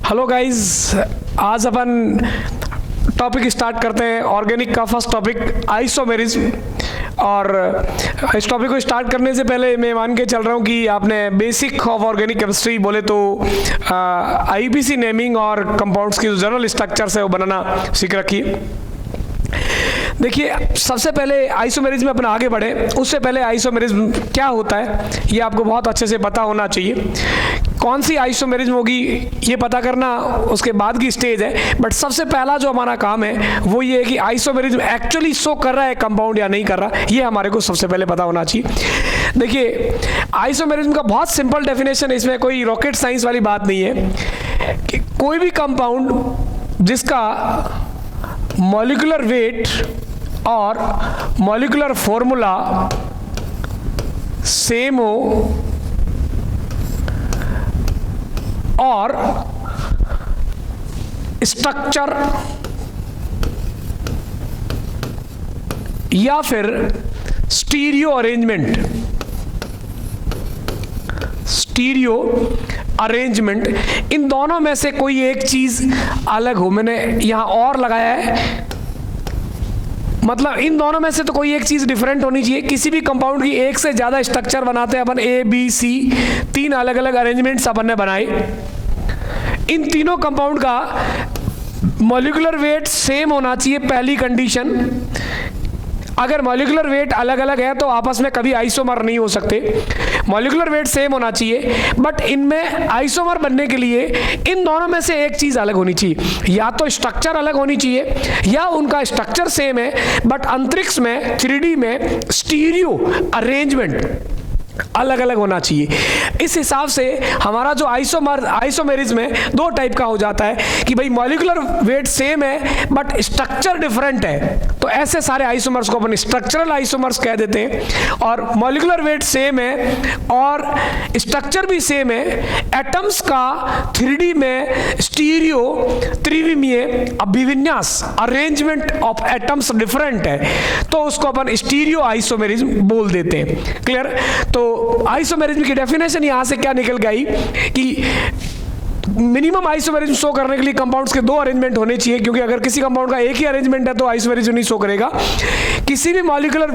Hello guys, आज अपन topic start करते हैं। ऑर्गेनिक का फर्स्ट टॉपिक आइसोमेरिज्म। और इस टॉपिक को स्टार्ट करने से पहले मैं मान के चल रहा हूँ कि आपने बेसिक ऑफ ऑर्गेनिक केमिस्ट्री बोले तो आईपीसी नेमिंग और कंपाउंड्स की जो जनरल स्ट्रक्चर्स है वो बनाना सीख रखी है। देखिए, सबसे पहले आइसोमेरिज्म में अपना आगे बढ़े उससे पहले आइसोमेरिज्म क्या होता है ये आपको बहुत अच्छे से पता होना चाहिए। कौन सी आइसोमेरिज्म होगी ये पता करना उसके बाद की स्टेज है, बट सबसे पहला जो हमारा काम है वो ये है कि आइसोमेरिज्म एक्चुअली शो कर रहा है कंपाउंड या नहीं कर रहा, ये हमारे को सबसे पहले पता होना चाहिए। देखिए, आइसोमेरिज्म का बहुत सिंपल डेफिनेशन है, इसमें कोई रॉकेट साइंस वाली बात नहीं है कि कोई भी कंपाउंड जिसका मॉलिक्यूलर वेट और मॉलिक्यूलर फॉर्मूला सेम हो और स्ट्रक्चर या फिर स्टीरियो अरेंजमेंट, इन दोनों में से कोई एक चीज अलग हो। मैंने यहां और लगाया है, मतलब इन दोनों में से तो कोई एक चीज डिफरेंट होनी चाहिए। किसी भी कंपाउंड की एक से ज्यादा स्ट्रक्चर बनाते हैं अपन, ए बी सी, तीन अलग अलग अरेंजमेंट्स अपन ने बनाए। इन तीनों कंपाउंड का मॉलिक्यूलर वेट सेम होना चाहिए, पहली कंडीशन। अगर मॉलिक्यूलर वेट अलग अलग है तो आपस में कभी आइसोमर नहीं हो सकते। मॉलिक्यूलर वेट सेम होना चाहिए, बट इनमें आइसोमर बनने के लिए इन दोनों में से एक चीज अलग होनी चाहिए। या तो स्ट्रक्चर अलग होनी चाहिए या उनका स्ट्रक्चर सेम है बट अंतरिक्ष में 3D में स्टीरियो अरेंजमेंट अलग अलग होना चाहिए। इस हिसाब से हमारा जो आइसोमेरिज्म है दो टाइप का हो जाता है कि भाई मॉलिक्यूलर वेट सेम है बट स्ट्रक्चर डिफरेंट है, तो ऐसे सारे आइसोमर्स को अपन स्ट्रक्चरल आइसोमर्स कह देते हैं। और मॉलिक्यूलर वेट सेम है और स्ट्रक्चर भी सेम है, एटम्स का 3D में स्टीरियो त्रिविमीय अभिविन्यास अरेंजमेंट ऑफ एटम्स डिफरेंट है, तो उसको अपन स्टीरियो आइसोमेरिज्म बोल देते हैं। क्लियर? तो आइसोमेरिज्म की डेफिनेशन यहां से क्या निकल गई कि मिनिमम आइसोमेरिज्म शो करने के लिए कंपाउंड्स के दो अरेंजमेंट होने चाहिए, क्योंकि अगर किसी कंपाउंड का एक ही अरेंजमेंट है तो आइसोमेरिज्म नहीं शो करेगा। किसी भी मॉलिक्यूलर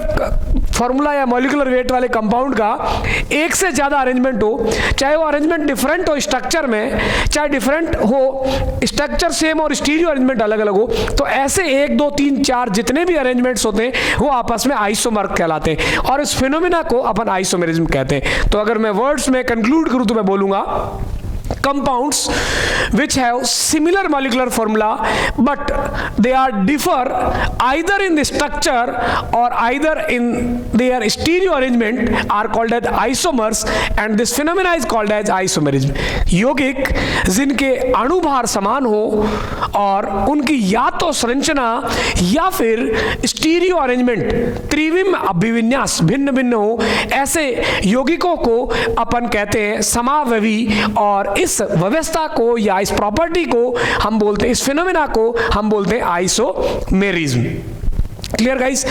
फॉर्मूला या मॉलिक्यूलर वेट वाले कंपाउंड का एक से ज्यादा अरेंजमेंट हो, चाहे वो अरेंजमेंट डिफरेंट हो स्ट्रक्चर में, चाहे डिफरेंट हो स्ट्रक्चर सेम और स्टीरियो अरेंजमेंट अलग अलग हो, तो ऐसे 1 2 3 4 जितने भी अरेंजमेंट्स होते हैं वो आपस में आइसोमर कहलाते हैं और इस फिनोमिना को अपन आइसोमेरिज्म कहते हैं। तो अगर मैं वर्ड्स में कंक्लूड करूं तो मैं बोलूंगा compounds which have similar molecular formula but they are differ either in the structure or either in their stereo arrangement are called as isomers and this phenomena is called as isomerism। यौगिक जिनके अणुभार समान हो और उनकी या तो संरचना या फिर स्टीरियो अरेंजमेंट त्रिविम अभिविन्यास भिन्न भिन्न हो, ऐसे यौगिकों को अपन कहते हैं समावयवी और इस व्यवस्था को या इस प्रॉपर्टी को हम बोलते हैं, इस फिनोमेना को हम बोलते हैं आइसोमेरिज्म। Clear guys?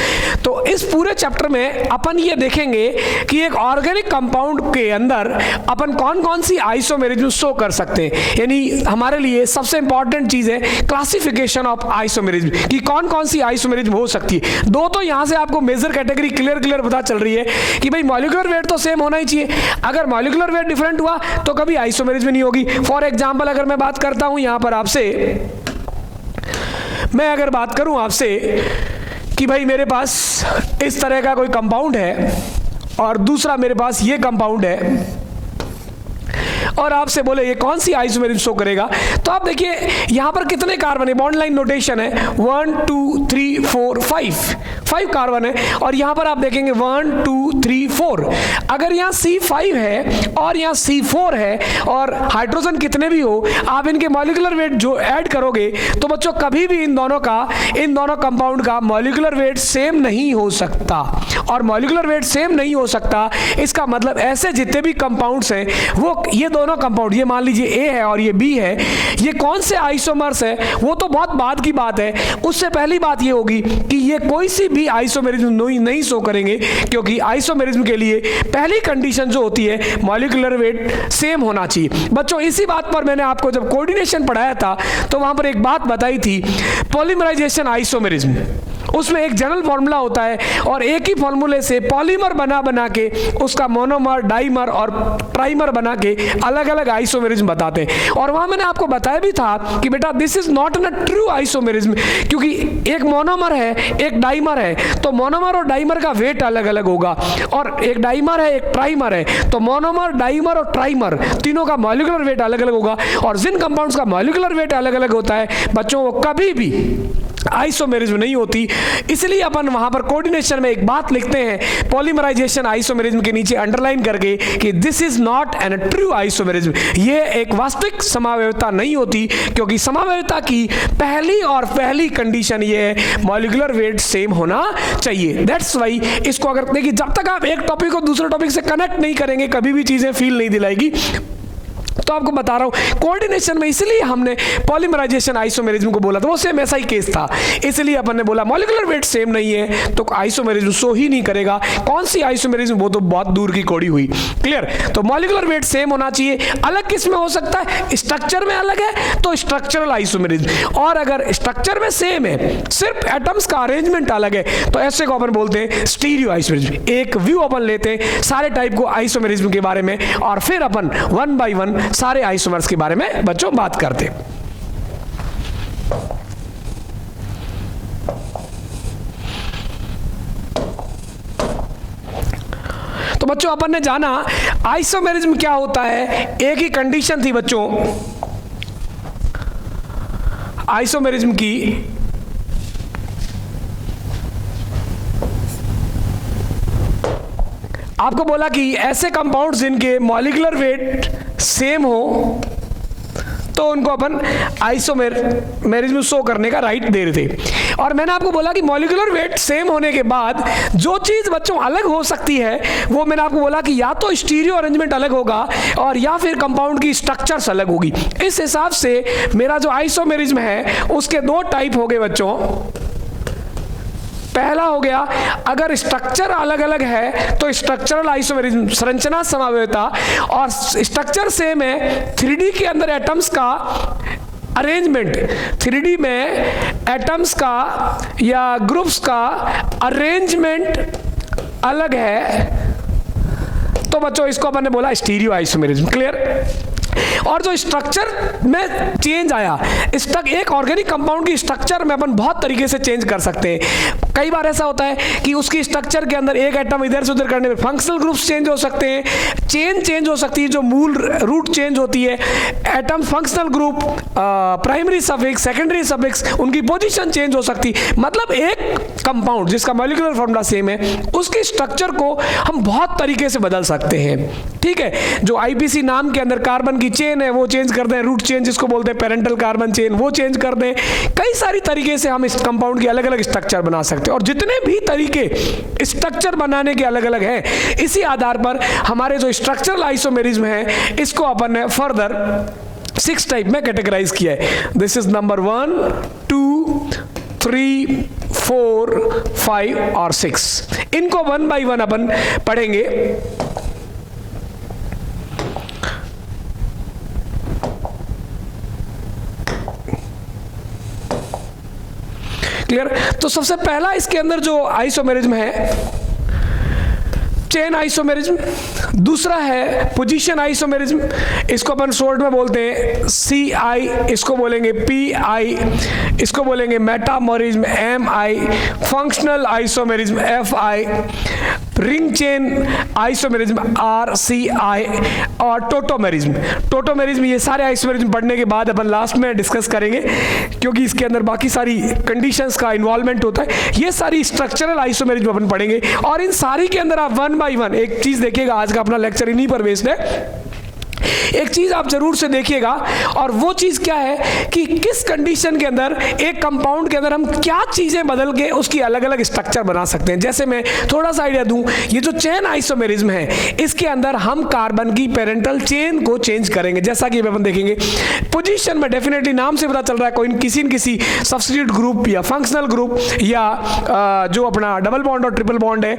तो इस पूरे चैप्टर में अपन ये देखेंगे कि एक ऑर्गेनिक कंपाउंड के अंदर अपन कौन कौन सी आइसोमेरिज्म शो कर सकते हैं। यानी हमारे लिए सबसे इंपॉर्टेंट चीज है क्लासिफिकेशन ऑफ आइसोमेरिज्म कि कौन कौन सी आइसोमेरिज्म हो सकती है। दो तो यहां से आपको मेजर कैटेगरी क्लियर पता चल रही है कि भाई मॉलिक्यूलर वेट तो सेम होना ही चाहिए, अगर मॉलिक्यूलर वेट डिफरेंट हुआ तो कभी आइसोमेरिज्म नहीं होगी। फॉर एग्जाम्पल अगर मैं बात करता हूं यहां पर आपसे, मैं अगर बात करूं आपसे कि भाई मेरे पास इस तरह का कोई कंपाउंड है और दूसरा मेरे पास ये कंपाउंड है और आपसे बोले ये कौन सी आइसोमेरिज्म शो करेगा, तो आप देखिए यहां पर कितने कार्बन है, बॉन्ड लाइन नोटेशन है 1 2 3 4 5 कार्बन है और यहां पर आप देखेंगे 1 2 3 4। अगर यहां C5 है और यहां C4 है और हाइड्रोजन कितने भी हो, आप इनके मॉलिक्यूलर वेट जो ऐड करोगे तो बच्चों कभी भी इन दोनों कंपाउंड का मॉलिक्यूलर वेट सेम नहीं हो सकता। और मॉलिक्यूलर वेट सेम नहीं हो सकता इसका मतलब ऐसे जितने भी कंपाउंड्स हैं वो ये दोनों कंपाउंड, ये मान लीजिए ए है और ये बी है, ये कौन से आइसोमर्स है वो तो बहुत बाद की बात है। उससे पहली बात ये होगी कि ये कोई सी भी आइसोमेरिज्म नहीं शो करेंगे, क्योंकि आइसोमेरिज्म के लिए पहली कंडीशन जो होती है मॉलिक्यूलर वेट सेम होना चाहिए। बच्चों इसी बात पर मैंने आपको जब कोऑर्डिनेशन पढ़ाया था तो वहां पर एक बात बताई थी, पॉलीमराइजेशन आइसोमेरिज्म, उसमें एक जनरल फॉर्मूला होता है और एक ही फॉर्मूले से पॉलीमर बना के उसका मोनोमर, डाइमर और ट्राइमर बना के अलग अलग आइसोमेरिज्म बताते हैं। और वहां मैंने आपको बताया भी था कि बेटा this is not an true isomerism, क्योंकि एक मोनोमर है एक डाइमर है, तो मोनोमर और डाइमर का वेट अलग अलग होगा, और एक डाइमर है एक ट्राइमर है, तो मोनोमर, डाइमर और ट्राइमर तीनों का मॉलिक्यूलर वेट अलग अलग होगा। और जिन कंपाउंड्स का मॉलिक्यूलर वेट अलग अलग होता है बच्चों, वो कभी भी आइसोमेरिज्म नहीं होती। इसलिए अपन वहां पर कोऑर्डिनेशन में एक बात लिखते हैं पॉलीमराइजेशन आइसोमेरिज्म के नीचे अंडरलाइन करके कि this is not an true isomerism, ये एक वास्तविक समावयवता नहीं होती, क्योंकि समावयवता की पहली कंडीशन ये है मॉलिक्यूलर वेट सेम होना चाहिए। दैट्स वाई इसको अगर देखिए, जब तक आप एक टॉपिक को दूसरे टॉपिक से कनेक्ट नहीं करेंगे कभी भी चीजें फील नहीं दिलाएगी। तो आपको बता रहा हूं कोऑर्डिनेशन में इसलिए हमने पॉलीमराइजेशन आइसोमेरिज्म को बोला था, वो सेम ऐसा ही केस था, इसलिए अपन ने बोला मॉलिक्यूलर वेट सेम नहीं है तो आइसोमेरिज्म शो ही नहीं करेगा। कौन सी आइसोमेरिज्म, वो तो बहुत दूर की कौड़ी हुई। क्लियर? तो मॉलिक्यूलर वेट सेम होना चाहिए। अलग किस में हो सकता है? स्ट्रक्चर में अलग है तो स्ट्रक्चरल आइसोमेरिज्म, और अगर स्ट्रक्चर में सेम है सिर्फ एटम्स का अरेंजमेंट अलग है तो ऐसे को अपन बोलते हैं स्टीरियो आइसोमेरिज्म। एक व्यू अपन लेते हैं सारे टाइप को आइसोमेरिज्म के बारे में और फिर अपन वन बाय वन सारे आइसोमर्स के बारे में बच्चों बात करते। तो बच्चों अपन ने जाना आइसोमेरिज्म क्या होता है। एक ही कंडीशन थी बच्चों आइसोमेरिज्म की, आपको बोला कि ऐसे कंपाउंड्स जिनके मॉलिक्यूलर वेट सेम हो तो उनको अपन आइसोमेरिज्म शो करने का राइट दे रहे थे। और मैंने आपको बोला कि मॉलिक्यूलर वेट सेम होने के बाद जो चीज बच्चों अलग हो सकती है वो मैंने आपको बोला कि या तो स्टीरियो अरेंजमेंट अलग होगा और या फिर कंपाउंड की स्ट्रक्चर्स अलग होगी। इस हिसाब से मेरा जो आइसोमेरिज्म है उसके दो टाइप हो गए बच्चों। पहला हो गया अगर स्ट्रक्चर अलग अलग है तो स्ट्रक्चरल आइसोमेरिज्म, संरचना समावयवता, और स्ट्रक्चर सेम है 3D के अंदर एटम्स का अरेंजमेंट, 3D में एटम्स का या ग्रुप्स का अरेंजमेंट अलग है तो बच्चों इसको अपन ने बोला स्टीरियो आइसोमेरिज्म। क्लियर? और जो स्ट्रक्चर में चेंज आया, एक ऑर्गेनिक कंपाउंड की स्ट्रक्चर में अपन बहुत तरीके से चेंज कर सकते हैं। कई बार ऐसा होता है कि उसकी स्ट्रक्चर के अंदर एक एटम इधर से उधर करने में फंक्शनल ग्रुप्स चेंज हो सकते हैं, चेन चेंज हो सकती है, जो मूल रूट चेंज होती है, atom functional group, primary suffix, secondary suffix, उनकी पोजीशन चेंज हो सकती है। मतलब एक कंपाउंड जिसका मॉलिक्यूलर फॉर्मूला सेम है उसकी स्ट्रक्चर को हम बहुत तरीके से बदल सकते हैं। ठीक है? जो आईपीसी नाम के अंदर कार्बन की चेन है वो चेंज कर दें, रूट चेन जिसको बोलते हैं पेरेंटल कार्बन चेन वो चेंज कर दें। कई सारी तरीके से हम इस कंपाउंड की अलग अलग स्ट्रक्चर बना सकते हैं और जितने भी तरीके स्ट्रक्चर बनाने के अलग अलग हैं इसी आधार पर हमारे जो स्ट्रक्चरल आइसोमेरिज्म है इसको अपन ने फर्दर 6 टाइप में कैटेगराइज किया है। दिस इज नंबर 1, 2, 3, 4, 5 और 6। इनको वन बाय वन अपन पढ़ेंगे। क्लियर? तो सबसे पहला इसके अंदर जो आइसोमेरिज्म है चेन आइसोमेरिज्म, दूसरा है पोजीशन आइसोमेरिज्म, इसको अपन शॉर्ट में बोलते हैं CI, इसको बोलेंगे PI, इसको बोलेंगे मेटामोरिज्म MI, functional isomerism FI, ring chain isomerism RCI और टोटोमेरिज्म। ये सारे आइसोमेरिज्म पढ़ने के बाद अपन लास्ट में डिस्कस करेंगे क्योंकि इसके अंदर बाकी सारी कंडीशंस का इन्वॉल्वमेंट होता है। ये सारी स्ट्रक्चरल आइसोमेरिज्म अपन पढ़ेंगे और इन सारी के अंदर आप वन बाय वन एक चीज देखिएगा। आज का अपना लेक्चर इन्हीं पर बेस्ड है। एक चीज आप जरूर से देखिएगा, और वो चीज क्या है कि किस कंडीशन के अंदर एक कंपाउंड के अंदर हम क्या चीजें बदल के उसकी अलग अलग स्ट्रक्चर बना सकते हैं। जैसे मैं थोड़ा सा आइडिया दूं, ये जो चेन आइसोमेरिज्म है इसके अंदर हम कार्बन की पेरेंटल चेन को चेंज करेंगे। जैसा कि अपन देखेंगे पोजीशन में डेफिनेटली नाम से पता चल रहा है कोई किसी न किसी सब्स्टिट्यूट ग्रुप या फंक्शनल ग्रुप या जो अपना डबल बॉन्ड और ट्रिपल बॉन्ड है,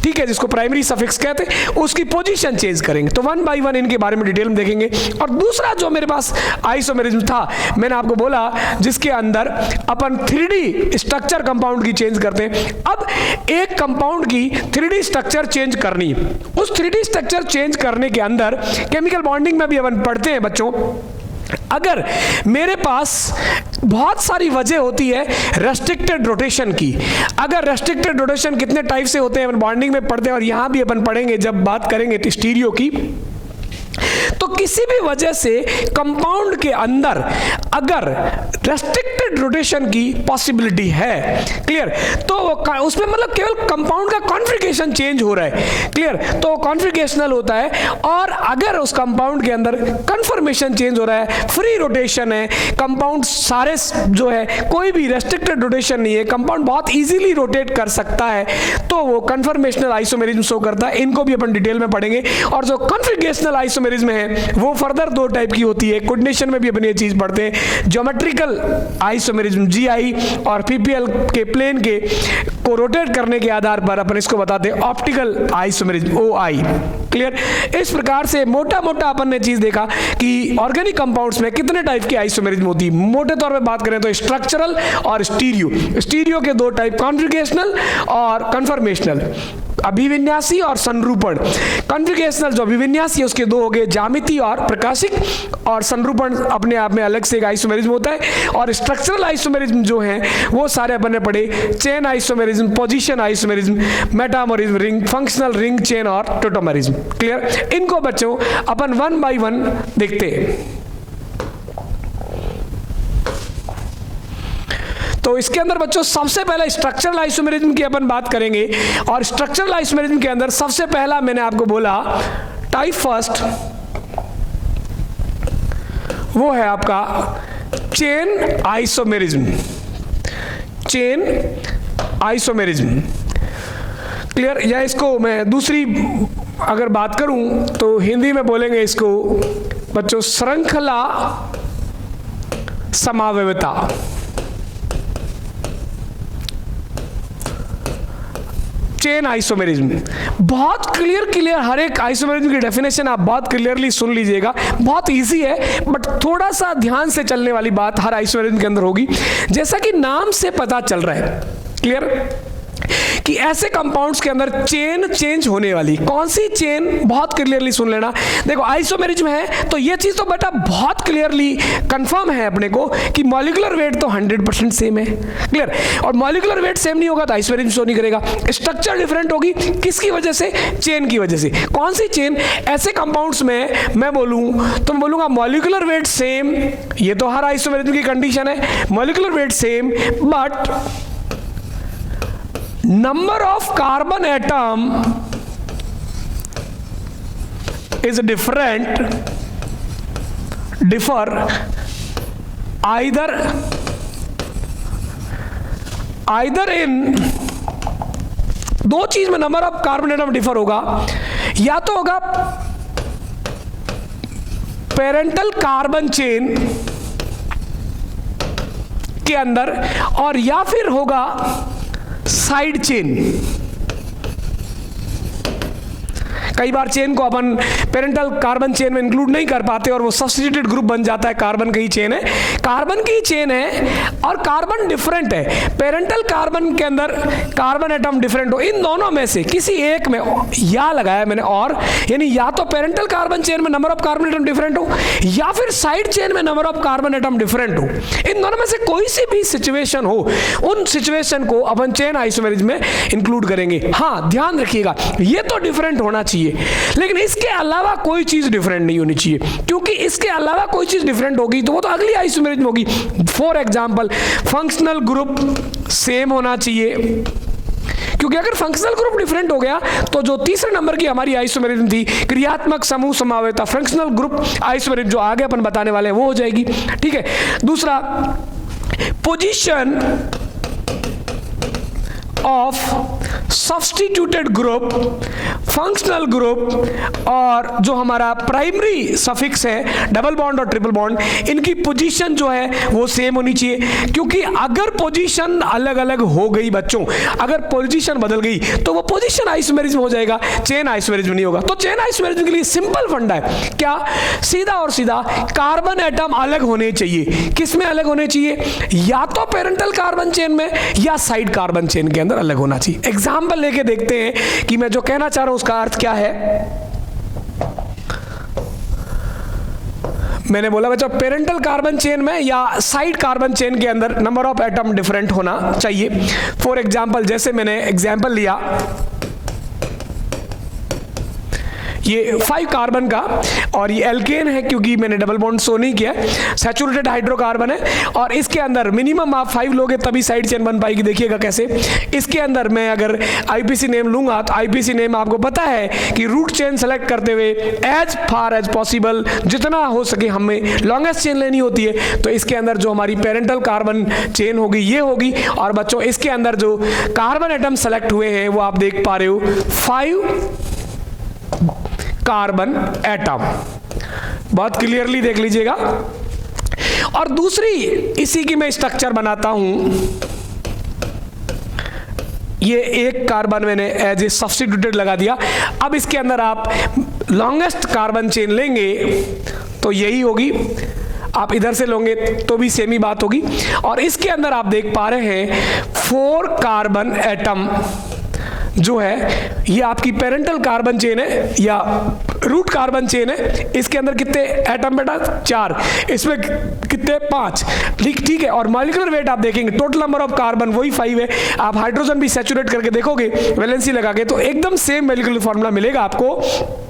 ठीक है, जिसको प्राइमरी सफिक्स कहते हैं, उसकी पोजीशन चेंज करेंगे। तो वन बाय वन इनके बारे में डिटेल में देखेंगे। और दूसरा जो मेरे पास आइसोमेरिज्म था, मैंने आपको बोला जिसके अंदर अपन 3D स्ट्रक्चर कंपाउंड की चेंज करते हैं। अब एक कंपाउंड की 3D स्ट्रक्चर चेंज करनी, उस 3D स्ट्रक्चर चेंज करने के अंदर केमिकल बॉन्डिंग में भी अपन पढ़ते हैं बच्चों, अगर मेरे पास बहुत सारी वजह होती है रेस्ट्रिक्टेड रोटेशन की। अगर रेस्ट्रिक्टेड रोटेशन कितने टाइप से होते हैं अपन बॉन्डिंग में पढ़ते हैं, और यहां भी अपन पढ़ेंगे जब बात करेंगे स्टीरियो की। तो किसी भी वजह से कंपाउंड के अंदर अगर रेस्ट्रिक्टेड रोटेशन की पॉसिबिलिटी है, क्लियर, तो उसमें मतलब केवल कंपाउंड का कॉन्फ़िगरेशन चेंज हो रहा है, क्लियर, तो कॉन्फ़िगरेशनल होता है। और अगर उस कंपाउंड के अंदर कन्फर्मेशन चेंज हो रहा है, फ्री रोटेशन है, कंपाउंड सारे जो है कोई भी रेस्ट्रिक्टेड रोटेशन नहीं है, कंपाउंड बहुत इजीली रोटेट कर सकता है, तो वो कन्फर्मेशनल आइसोमेरिज्म शो करता है। इनको भी अपन डिटेल में पढ़ेंगे। और जो कॉन्फ़िगरेशनल आइसोमेरिज्म है वो फर्दर दो टाइप की होती है। कोऑर्डिनेशन में भी अपन ये चीज पढ़ते हैं, ज्योमेट्रिकल आइसोमेरिज्म GI और PPL के प्लेन के को रोटेट करने के आधार पर अपन इसको बताते हैं ऑप्टिकल आइसोमेरिज्म OI, क्लियर। इस प्रकार से मोटा मोटा अपन ने चीज देखा कि ऑर्गेनिक कंपाउंड्स में कितने टाइप की आइसोमेरिज्म होती है। मोटे तौर पे बात करें तो स्ट्रक्चरल और स्टीरियो। स्टीरियो के दो टाइप, कॉन्फ़िगरेशनल और कन्फर्मेशनल, अभिविन्यासी और संरूपण। कॉन्फ़िगरेशनल जो अभिविन्यासी है उसके दो हो गए, ज्यामिति और प्रकाशिक, और संरूपण अपने आप में अलग से एक आइसोमेरिज्म होता है। और स्ट्रक्चरल आइसोमेरिज्म जो है वो सारे अपन ने पढ़े, chain isomerism, position isomerism, metamerism ring, functional ring chain और टोटोमेरिज्म, क्लियर। इनको बच्चों अपन वन बाय वन देखते हैं। तो इसके अंदर बच्चों सबसे पहले स्ट्रक्चरल आइसोमेरिज्म की अपन बात करेंगे। और स्ट्रक्चरल आइसोमेरिज्म के अंदर सबसे पहला मैंने आपको बोला टाइप फर्स्ट, वो है आपका chain isomerism. Chain isomerism, clear. या इसको मैं दूसरी अगर बात करूं तो हिंदी में बोलेंगे इसको बच्चों श्रृंखला समावयवता। चेन आइसोमेरिज्म बहुत क्लियर हर एक आइसोमेरिज्म की डेफिनेशन आप बहुत क्लियरली सुन लीजिएगा। बहुत इजी है, बट थोड़ा सा ध्यान से चलने वाली बात हर आइसोमेरिज्म के अंदर होगी। जैसा कि नाम से पता चल रहा है, क्लियर, कि ऐसे कंपाउंड्स के अंदर चेन चेंज होने वाली। कौन सी चेन, बहुत क्लियरली सुन लेना। देखो आइसोमेरिज्म है तो ये चीज तो बेटा बहुत क्लियरली कंफर्म है अपने को कि मॉलिक्यूलर वेट तो 100% सेम है, क्लियर। और मॉलिक्यूलर वेट सेम नहीं होगा तो आइसोमेरिज्म शो नहीं करेगा। स्ट्रक्चर डिफरेंट होगी, किसकी वजह से? चेन की वजह से। कौन सी चेन? ऐसे कंपाउंड्स में मैं बोलूं तो मैं बोलूंगा मॉलिक्यूलर वेट सेम, ये तो हर आइसोमेरिज्म की कंडीशन है, molecular weight same, but number of carbon atom is differ either in दो चीज में number of carbon atom differ होगा, या तो होगा पेरेंटल कार्बन चेन के अंदर, और या फिर होगा साइड चेन। कई बार चेन को अपन पेरेंटल कार्बन चेन में इंक्लूड नहीं कर पाते और वो सब्स्टिट्यूटेड ग्रुप बन जाता है, कार्बन की ही चेन है, कार्बन की ही चेन है और कार्बन डिफरेंट है। पेरेंटल कार्बन के अंदर कार्बन एटम डिफरेंट हो, इन दोनों में से किसी एक में या लगाया मैंने, और यानी या तो पेरेंटल कार्बन चेन में number of carbon atom different हो या फिर साइड चेन में number of carbon atom different हो। इन दोनों में से कोई सी भी सिचुएशन हो, उन सिचुएशन को अपन चेन आइसोमेरिज्म में इंक्लूड करेंगे। हाँ ध्यान रखिएगा, ये तो डिफरेंट होना चाहिए, लेकिन इसके अलावा कोई चीज डिफरेंट नहीं होनी चाहिए, क्योंकि इसके अलावा कोई चीज डिफरेंट होगी तो वो तो अगली आइसोमेरिज्म होगी। For example functional group same होना चाहिए, क्योंकि अगर फंक्शनल ग्रुप डिफरेंट हो गया तो जो तीसरे नंबर की हमारी आइसोमेरिज्म थी, क्रियात्मक समूह समावेता, फंक्शनल ग्रुप आइसोमेरिज्म, जो आगे अपन बताने वाले हैं वो हो जाएगी। ठीक है, दूसरा position of substituted group, functional group और जो हमारा प्राइमरी सफिक्स है डबल बॉन्ड और ट्रिपल बॉन्ड, इनकी पोजीशन जो है वो सेम होनी चाहिए। क्योंकि अगर पोजीशन अलग अलग हो गई बच्चों, अगर पोजीशन बदल गई तो वो पोजीशन आइसोमेरिज्म हो जाएगा, चेन आइसोमेरिज्म नहीं होगा। तो चेन आइसोमेरिज्म के लिए सिंपल फंडा है क्या, सीधा और सीधा कार्बन एटम अलग होने चाहिए। किस में अलग होने चाहिए, या तो पेरेंटल कार्बन चेन में या साइड कार्बन चेन के अंदर अलग होना चाहिए। एग्जाम्पल लेके देखते हैं कि मैं जो कहना चाह रहा हूं उसका अर्थ क्या है। मैंने बोला बच्चों पेरेंटल कार्बन चेन में या साइड कार्बन चेन के अंदर नंबर ऑफ एटम डिफरेंट होना चाहिए। फॉर एग्जाम्पल, जैसे मैंने एग्जाम्पल लिया ये 5 कार्बन का और ये एल्केन है क्योंकि मैंने डबल बॉन्ड शो नहीं किया, सैचुरेटेड हाइड्रोकार्बन है और इसके अंदर मिनिमम आप 5 लोगे तभी साइड चेन बन पाएगी। देखिएगा कैसे, इसके अंदर मैं अगर आईपीसी नेम लूंगा तो आईपीसी नेम आपको पता है कि रूट चेन सेलेक्ट करते हुए एज फार एज पॉसिबल जितना हो सके हमें लॉन्गेस्ट चेन लेनी होती है। तो इसके अंदर जो हमारी पेरेंटल कार्बन चेन होगी ये होगी, और बच्चों इसके अंदर जो कार्बन एटम सेलेक्ट हुए हैं वो आप देख पा रहे हो 5 कार्बन एटम, बहुत क्लियरली देख लीजिएगा। और दूसरी इसी की मैं स्ट्रक्चर बनाता हूं, ये 1 कार्बन मैंने एज ए सब्स्टिट्यूटेड लगा दिया। अब इसके अंदर आप लॉन्गेस्ट कार्बन चेन लेंगे तो यही होगी, आप इधर से लोगे तो भी सेम ही बात होगी। और इसके अंदर आप देख पा रहे हैं 4 कार्बन एटम जो है ये आपकी पेरेंटल कार्बन चेन है या रूट कार्बन चेन है। इसके अंदर कितने एटम बेटा, 4, इसमें कितने 5, ठीक है। और मॉलिक्यूलर वेट आप देखेंगे टोटल नंबर ऑफ कार्बन वही 5 है। आप हाइड्रोजन भी सैचुरेट करके देखोगे वैलेंसी लगा के तो एकदम सेम मॉलिक्यूलर फॉर्मूला मिलेगा आपको,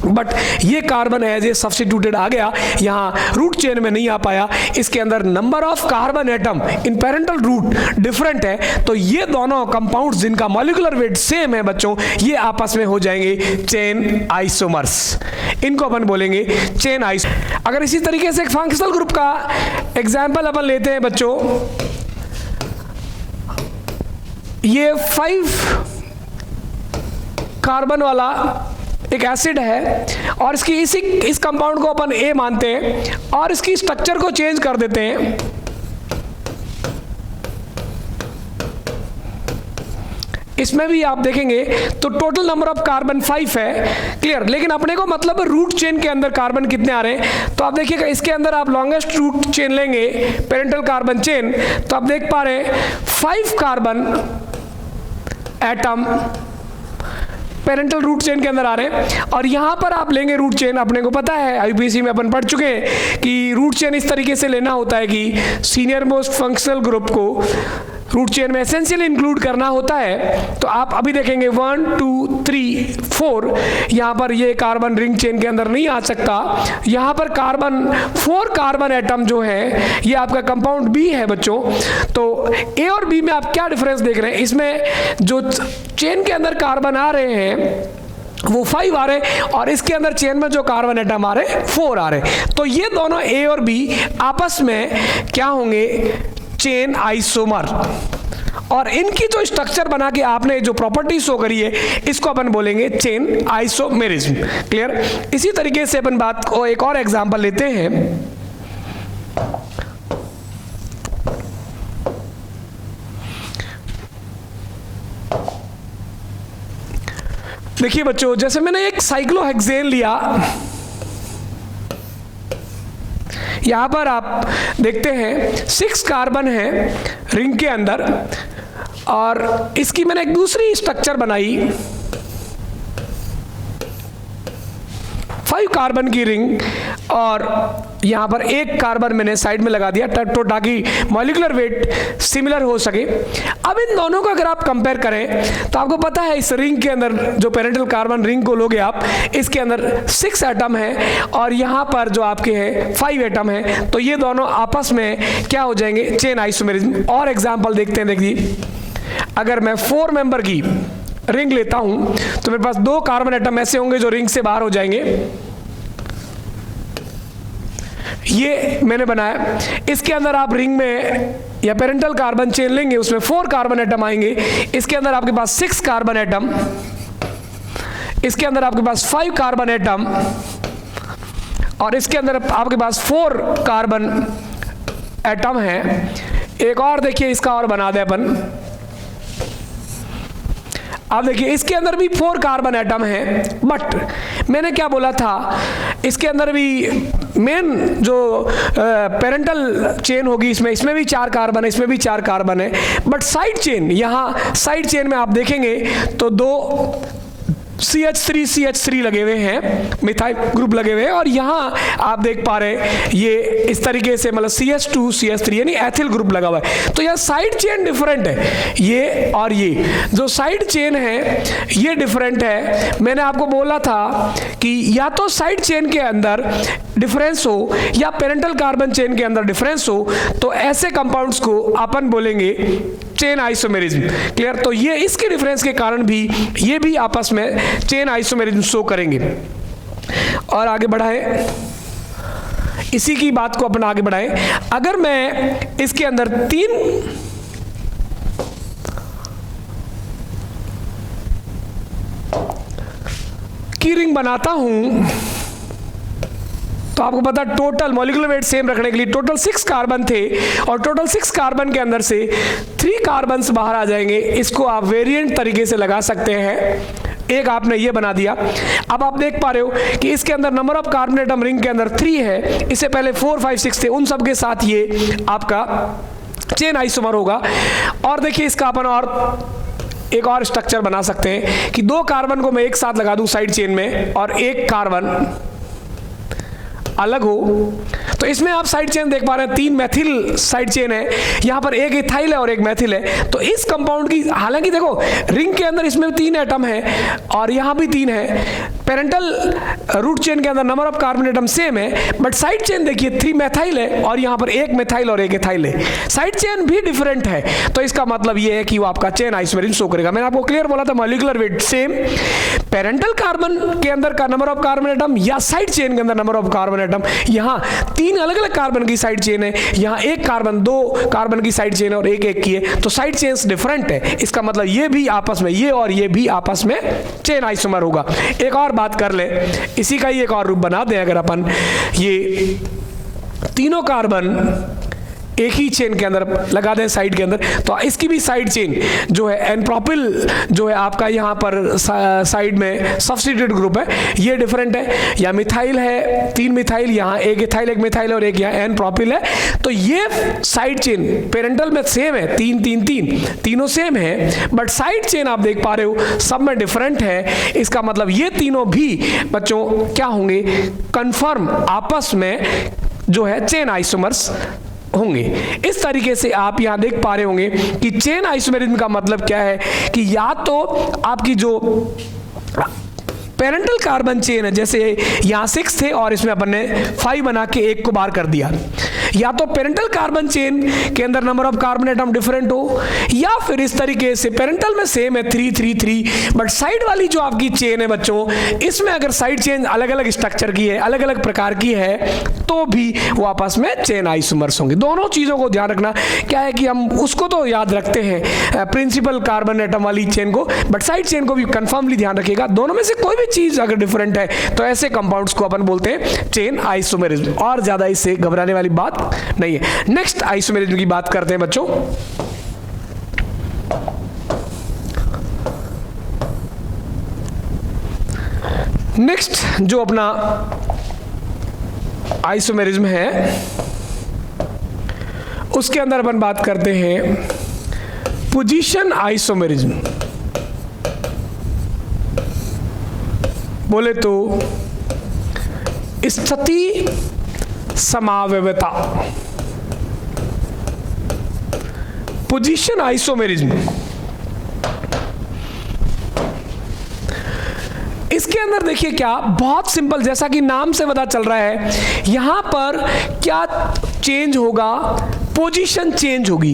बट ये कार्बन एज ए सब्स्टिट्यूटेड आ गया, यहाँ रूट चेन में नहीं आ पाया। इसके अंदर number of carbon atom in parental root different है, तो ये दोनों कंपाउंड्स जिनका मॉलिक्यूलर वेट सेम है बच्चों, ये आपस में हो जाएंगे चेन आइसोमर्स। इनको अपन बोलेंगे चेन आइसो। अगर इसी तरीके से एक फंक्शनल ग्रुप का एग्जाम्पल अपन लेते हैं बच्चों, ये 5 कार्बन वाला एक एसिड है और इस कंपाउंड को अपन ए मानते हैं और इसकी स्ट्रक्चर को चेंज कर देते हैं। इसमें भी आप देखेंगे तो टोटल नंबर ऑफ कार्बन 5 है, क्लियर। लेकिन अपने को मतलब रूट चेन के अंदर कार्बन कितने आ रहे हैं, तो आप देखिएगा इसके अंदर आप लॉन्गेस्ट रूट चेन लेंगे पेरेंटल कार्बन चेन, तो आप देख पा रहे हैं 5 carbon atom parental root chain के अंदर आ रहे हैं। और यहां पर आप लेंगे रूट चेन, अपने को पता है आईपीसी में अपन पढ़ चुके हैं कि रूट चेन इस तरीके से लेना होता है कि सीनियर मोस्ट फंक्शनल ग्रुप को रूट चेन में एसेंशियली इंक्लूड करना होता है। तो आप अभी देखेंगे 1 2 3 4 यहां पर ये कार्बन रिंग चेन के अंदर नहीं आ सकता। यहां पर 4 कार्बन एटम जो है ये आपका कंपाउंड बी है बच्चों। तो ए और बी में आप क्या डिफरेंस देख रहे हैं, इसमें जो चेन के अंदर कार्बन आ रहे हैं वो 5 आ रहे और इसके अंदर चेन में जो कार्बन एटम आ रहे 4 आ रहे। तो ये दोनों ए और बी आपस में क्या होंगे, चेन आइसोमर। और इनकी जो स्ट्रक्चर बना के आपने जो प्रॉपर्टी शो करी है इसको अपन बोलेंगे चेन आइसोमेरिज्म, क्लियर। इसी तरीके से अपन बात को एक और एग्जांपल लेते हैं। देखिए बच्चों, जैसे मैंने एक साइक्लोहेक्सेन लिया, यहां पर आप देखते हैं 6 कार्बन है रिंग के अंदर और इसकी मैंने एक दूसरी स्ट्रक्चर बनाई 5 कार्बन की रिंग और यहां पर 1 कार्बन मैंने साइड में लगा दिया तो ताकि मॉलिक्यूलर वेट सिमिलर हो सके। अब इन दोनों को अगर आप कंपेयर करें तो आपको पता है इस रिंग के अंदर जो पेरेंटल कार्बन रिंग को लोगे आप, इसके अंदर 6 एटम है और यहां पर जो आपके हैं 5 एटम है। तो ये दोनों आपस में क्या हो जाएंगे, चेन आइसोमेरिज्म। और एग्जाम्पल देखते हैं, देखिए अगर मैं 4 मेंबर की रिंग लेता हूं तो मेरे पास 2 कार्बन एटम ऐसे होंगे जो रिंग से बाहर हो जाएंगे। ये मैंने बनाया। इसके अंदर आप रिंग में या पेरेंटल कार्बन चेन लेंगे, उसमें 4 कार्बन एटम आएंगे। इसके अंदर आपके पास 6 कार्बन एटम, इसके अंदर आपके पास 5 कार्बन एटम, और इसके अंदर आपके पास 4 कार्बन एटम है। एक और देखिए, इसका और बना दे अपन। अब देखिए इसके अंदर भी 4 कार्बन एटम है, बट मैंने क्या बोला था, इसके अंदर भी मेन जो पेरेंटल चेन होगी इसमें भी 4 कार्बन है, इसमें भी 4 कार्बन है। बट साइड चेन, यहाँ साइड चेन में आप देखेंगे तो 2 CH3 लगे हुए हैं, मिथाइल ग्रुप लगे हुए हैं, और यहाँ आप देख पा रहे हैं ये इस तरीके से, मतलब CH2 यानी एथिल ग्रुप लगा हुआ है। तो यह साइड चेन डिफरेंट है, ये और ये जो साइड चेन है ये डिफरेंट है। मैंने आपको बोला था कि या तो साइड चेन के अंदर डिफरेंस हो या पेरेंटल कार्बन चेन के अंदर डिफरेंस हो, तो ऐसे कंपाउंड्स को अपन बोलेंगे चेन आइसोमेरिज्म। क्लियर? तो ये इसके डिफरेंस के कारण भी ये भी आपस में चेन आइसोमेरिज्म शो करेंगे। और आगे बढ़ाएं, इसी की बात को अपन आगे बढ़ाएं। अगर मैं इसके अंदर 3 की रिंग बनाता हूं तो आपको पता टोटल मॉलिक्यूलर वेट सेम रखने के लिए टोटल 6 कार्बन थे, और टोटल 6 कार्बन के अंदर से 3 कार्बन्स बाहर आ जाएंगे। इसको आप वेरिएंट तरीके से लगा सकते हैं। एक आपने ये बना दिया। अब आप देख पा रहे हो कि इसके अंदर number of carbon atom ring के अंदर 3 है, इससे पहले 4, 5, 6 थे, उन सब के साथ ये आपका चेन आइसोमर होगा। और देखिए इसका अपन और एक और स्ट्रक्चर बना सकते हैं कि 2 कार्बन को मैं एक साथ लगा दूं साइड चेन में और 1 कार्बन अलग हो। तो इसमें आप साइड चेन देख पा रहे हैं, 3 मैथिल साइड चेन है, यहां पर 1 इथाइल है और 1 मैथिल है। तो इस कंपाउंड की, हालांकि देखो रिंग के अंदर इसमें 3 एटम है और यहां भी 3 है, पेरेंटल रूट चेन के अंदर number of carbon atom same है, बट साइड चेन देखिए 3 मैथाइल है और यहां पर 1 मैथाइल और 1 इथाइल है, साइड चेन भी डिफरेंट है। तो इसका मतलब यह है कि वो आपका चेन आइसोमेरिज्म शो करेगा। मैंने आपको क्लियर बोला था molecular weight same, parental carbon के अंदर का नंबर ऑफ कार्बन एटम या साइड चेन के अंदर नंबर ऑफ कार्बन एटम, यहां 3 अलग अलग कार्बन की साइड चेन है, यहां 1 कार्बन 2 कार्बन की साइड चेन है और 1 की है, तो साइड चेन्स डिफरेंट है। इसका मतलब ये भी आपस में, ये और ये भी आपस में चेन आइसोमर होगा। एक और बात कर ले, इसी का ही एक और रूप बना दें। अगर अपन ये तीनों कार्बन एक ही चेन के अंदर लगा दें साइड के अंदर, तो इसकी भी साइड चेन जो है एन प्रोपिल जो है आपका यहाँ पर साइड में सब्स्टिट्यूट ग्रुप है, ये डिफरेंट है। या मिथाइल है, 3 मिथाइल, यहाँ 1 इथाइल 1 मिथाइल और 1 यहाँ एन प्रोपिल है। तो ये साइड चेन पेरेंटल में सेम है, 3 तीनों सेम है, बट साइड चेन आप देख पा रहे हो सब में डिफरेंट है। इसका मतलब ये तीनों भी बच्चों क्या होंगे, कंफर्म आपस में जो है चेन आइसोमर्स होंगे। इस तरीके से आप यहां देख पा रहे होंगे कि चेन आइसोमेरिज्म का मतलब क्या है कि या तो आपकी जो पेरेंटल कार्बन चेन है, जैसे यहाँ 6 थे और इसमें अपन ने 5 बना के 1 को बाहर कर दिया, या तो पेरेंटल कार्बन चेन के अंदर number of carbon atom different हो, या फिर इस तरीके से पेरेंटल में सेम है 3 3 3, बट साइड वाली जो आपकी चेन है बच्चों, इसमें अगर साइड चेन अलग अलग स्ट्रक्चर की है, अलग अलग प्रकार की है, तो भी वो आपस में चेन आइसोमर्स होंगे। दोनों चीज़ों को ध्यान रखना। क्या है कि हम उसको तो याद रखते हैं प्रिंसिपल कार्बन एटम वाली चेन को, बट साइड चेन को भी कंफर्मली ध्यान रखिएगा। दोनों में से कोई भी चीज अगर डिफरेंट है तो ऐसे कंपाउंड्स को अपन बोलते हैं चेन आइसोमेरिज्म, और ज्यादा इससे घबराने वाली बात नहीं है। नेक्स्ट आइसोमेरिज्म की बात करते हैं बच्चों। नेक्स्ट जो अपना आइसोमेरिज्म है उसके अंदर अपन बात करते हैं पोजीशन आइसोमेरिज्म। बोले तो स्थिति समावयवता, पोजीशन आइसोमेरिज्म। इसके अंदर देखिए क्या बहुत सिंपल, जैसा कि नाम से पता चल रहा है, यहां पर क्या चेंज होगा, पोजीशन चेंज होगी।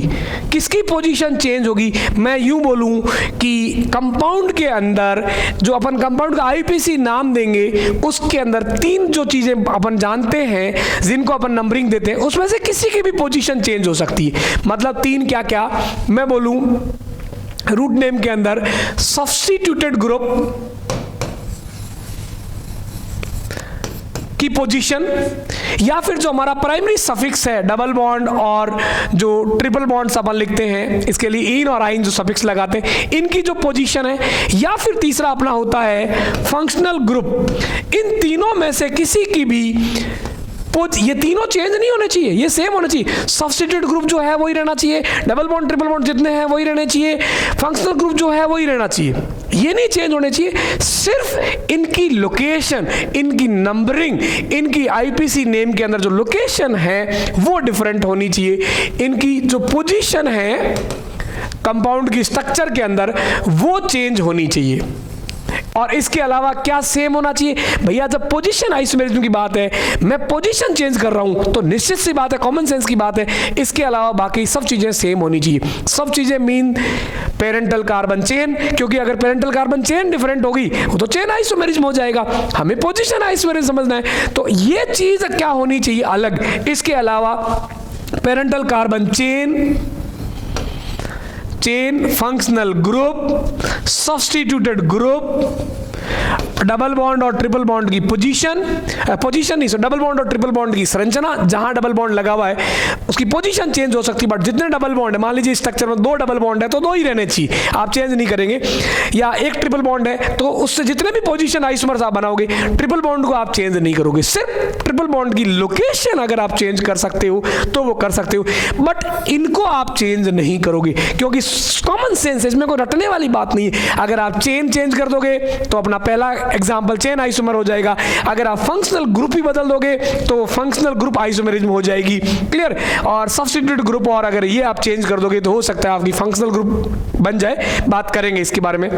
किसकी पोजीशन चेंज होगी? मैं यूं बोलूं कि कंपाउंड के अंदर जो अपन कंपाउंड का आईपीसी नाम देंगे, उसके अंदर 3 जो चीजें अपन जानते हैं जिनको अपन नंबरिंग देते हैं, उसमें से किसी की भी पोजीशन चेंज हो सकती है। मतलब 3 क्या क्या? मैं बोलूं रूट नेम के अंदर सब्स्टिट्यूटेड ग्रुप की पोजीशन, या फिर जो हमारा प्राइमरी सफिक्स है डबल बॉन्ड और जो ट्रिपल बॉन्ड्स अपन लिखते हैं, इसके लिए इन और आइन जो सफिक्स लगाते हैं, इनकी जो पोजीशन है, या फिर तीसरा अपना होता है फंक्शनल ग्रुप। इन तीनों में से किसी की भी ये तीनों चेंज नहीं होने चाहिए, ये सेम होने चाहिए। सब्स्टिट्यूट ग्रुप जो है वही रहना चाहिए, डबल बॉन्ड ट्रिपल बॉन्ड जितने हैं वही रहने चाहिए, फंक्शनल ग्रुप जो है वही रहना चाहिए, ये नहीं चेंज होने चाहिए। सिर्फ इनकी लोकेशन, इनकी नंबरिंग, इनकी आईपीसी नेम के अंदर जो लोकेशन है वो डिफरेंट होनी चाहिए। इनकी जो पोजीशन है कंपाउंड की स्ट्रक्चर के अंदर वो चेंज होनी चाहिए। और इसके अलावा क्या सेम होना चाहिए? भैया जब पोजीशन आइसोमेरिज्म की बात है, मैं पोजीशन चेंज कर रहा हूं तो निश्चित सी बात है, कॉमन सेंस की बात है, इसके अलावा बाकी सब चीजें सेम होनी चाहिए। सब चीजें मीन पेरेंटल कार्बन चेन, क्योंकि अगर पेरेंटल कार्बन चेन डिफरेंट होगी वो तो चेन आइसोमेरिज्म हो जाएगा। हमें पोजीशन आइसोमेरिज्म समझना है, तो ये चीज क्या होनी चाहिए अलग। इसके अलावा parental carbon chain, functional group, substituted group, double bond और ट्रिपल बॉन्ड की पोजीशन नहीं, डबल बॉन्ड और ट्रिपल बॉन्ड की संरचना, जहां डबल बॉन्ड लगा हुआ है उसकी पोजीशन चेंज हो सकती है, बट जितने डबल बॉन्ड है, मान लीजिए स्ट्रक्चर में 2 डबल बॉन्ड है तो 2 ही रहने चाहिए, आप चेंज नहीं करेंगे। या एक ट्रिपल बॉन्ड है तो उससे जितने भी पोजीशन आइसोमर्स आप बनाओगे, ट्रिपल बॉन्ड को आप चेंज नहीं करोगे। सिर्फ ट्रिपल बॉन्ड की लोकेशन अगर आप चेंज कर सकते हो तो वो कर सकते हो, बट इनको आप चेंज नहीं करोगे, क्योंकि कॉमन सेंस है, इसमें कोई रटने वाली बात नहीं है। अगर आप चेन चेंज कर दोगे तो अपना पहला एग्जांपल चेन आइसोमर हो जाएगा, अगर आप फंक्शनल ग्रुप ही बदल दोगे तो फंक्शनल ग्रुप आइसोमेरिज्म हो जाएगी। क्लियर? और सब्स्टिट्यूट ग्रुप और अगर ये आप चेंज कर दोगे तो हो सकता है आपकी फंक्शनल ग्रुप बन जाए, बात करेंगे इसके बारे में।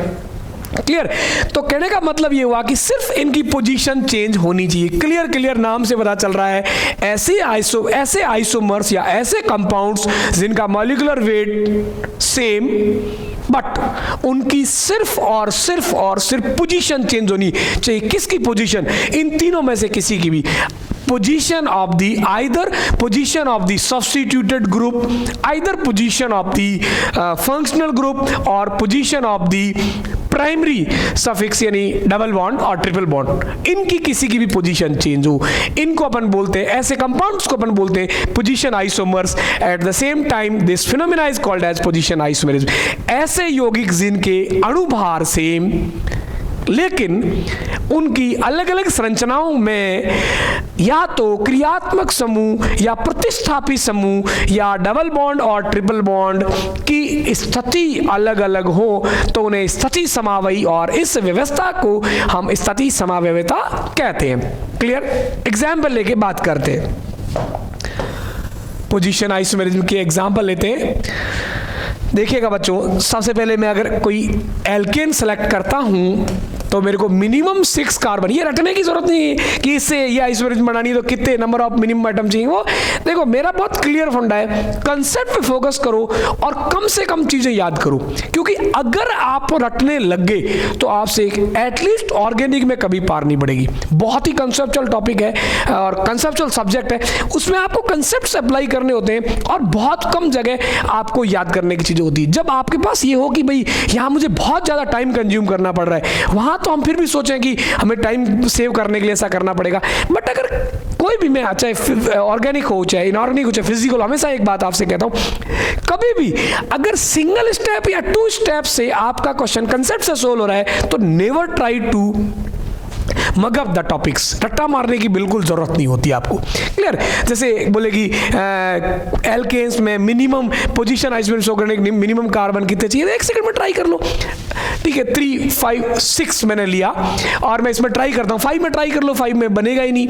क्लियर? तो कहने का मतलब ये हुआ कि सिर्फ इनकी पोजीशन चेंज होनी चाहिए। क्लियर नाम से पता चल रहा है ऐसे आइसोमर्स या ऐसे कंपाउंड्स जिनका मॉलिक्यूलर वेट सेम, बट उनकी सिर्फ और सिर्फ पोजीशन चेंज होनी चाहिए। किसकी पोजीशन? इन तीनों में से किसी की भी position of the either position of the substituted group, either position of the functional group or position of the primary suffix यानी डबल बॉन्ड और ट्रिपल बॉन्ड, इनकी किसी की भी पोजीशन चेंज हो, इनको अपन बोलते हैं, ऐसे कंपाउंड्स को अपन बोलते हैं position isomers. At the same time this phenomena is called as position isomerism. ऐसे यौगिक जिनके अणुभार सेम लेकिन उनकी अलग अलग संरचनाओं में या तो क्रियात्मक समूह या प्रतिस्थापी समूह या डबल बॉन्ड और ट्रिपल बॉन्ड की स्थिति अलग अलग हो तो उन्हें स्थिति समावयी, और इस व्यवस्था को हम स्थिति समावयवता कहते हैं। क्लियर? एग्जाम्पल लेके बात करते हैं, पोजीशन आइसोमेरिज्म के एग्जाम्पल लेते हैं। देखिएगा बच्चों, सबसे पहले मैं अगर कोई एल्केन सेलेक्ट करता हूं तो मेरे को मिनिमम 6 कार्बन, ये रटने की जरूरत नहीं है कि इससे ये आइसोमेरिज्म बनानी है तो कितने नंबर ऑफ मिनिमम आइटम चाहिए। वो देखो मेरा बहुत क्लियर फंडा है, कंसेप्ट पे फोकस करो और कम से कम चीजें याद करो, क्योंकि अगर आप रटने लग गए तो आपसे एटलीस्ट ऑर्गेनिक में कभी पार नहीं पड़ेगी। बहुत ही कंसेप्चुअल टॉपिक है और कंसेप्चुअल सब्जेक्ट है, उसमें आपको कंसेप्ट अप्लाई करने होते हैं और बहुत कम जगह आपको याद करने की चीजें होती है। जब आपके पास ये हो कि भाई यहाँ मुझे बहुत ज्यादा टाइम कंज्यूम करना पड़ रहा है, वहां तो हम फिर भी सोचें कि हमें टाइम सेव करने के लिए ऐसा करना पड़ेगा। बट अगर कोई भी, मैं चाहे ऑर्गेनिक हो चाहे इनऑर्गेनिक हो चाहे फिजिकल, हमेशा एक बात आपसे कहता हूं, कभी भी अगर सिंगल स्टेप या 2 स्टेप से आपका क्वेश्चन कंसेप्ट से सोल्व हो रहा है तो never try to mug up the topics. रट्टा मारने की बिल्कुल जरूरत नहीं होती आपको। क्लियर? जैसे बोलेगी एल्केन्स में मिनिमम पोजीशन आइसोमेरिज्म शो करने के मिनिमम कार्बन कितने चाहिए, 1 सेकंड में ट्राई कर लो। ठीक है, 3, 5, 6 मैंने लिया और मैं इसमें ट्राई करता हूँ, 5 में ट्राई कर लो, 5 में बनेगा ही नहीं।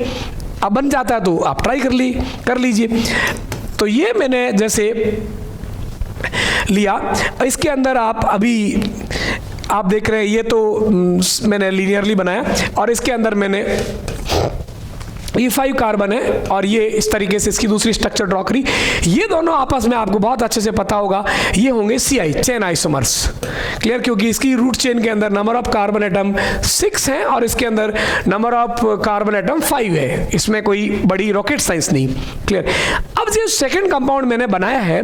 अब बन जाता है तो आप ट्राई कर लीजिए। तो ये मैंने जैसे लिया, इसके अंदर आप देख रहे हैं ये तो मैंने लीनियरली बनाया और इसके अंदर मैंने ये 5 कार्बन है और ये इस तरीके से इसकी दूसरी स्ट्रक्चर ड्रॉ करी। ये दोनों आपस में आपको बहुत अच्छे से पता होगा, ये होंगे CI चेन आइसोमर्स। क्लियर? क्योंकि इसकी रूट चेन के अंदर नंबर ऑफ कार्बन एटम 6 है और इसके अंदर नंबर ऑफ कार्बन एटम 5 है। इसमें कोई बड़ी रॉकेट साइंस नहीं। क्लियर? अब जो सेकंड कंपाउंड मैंने बनाया है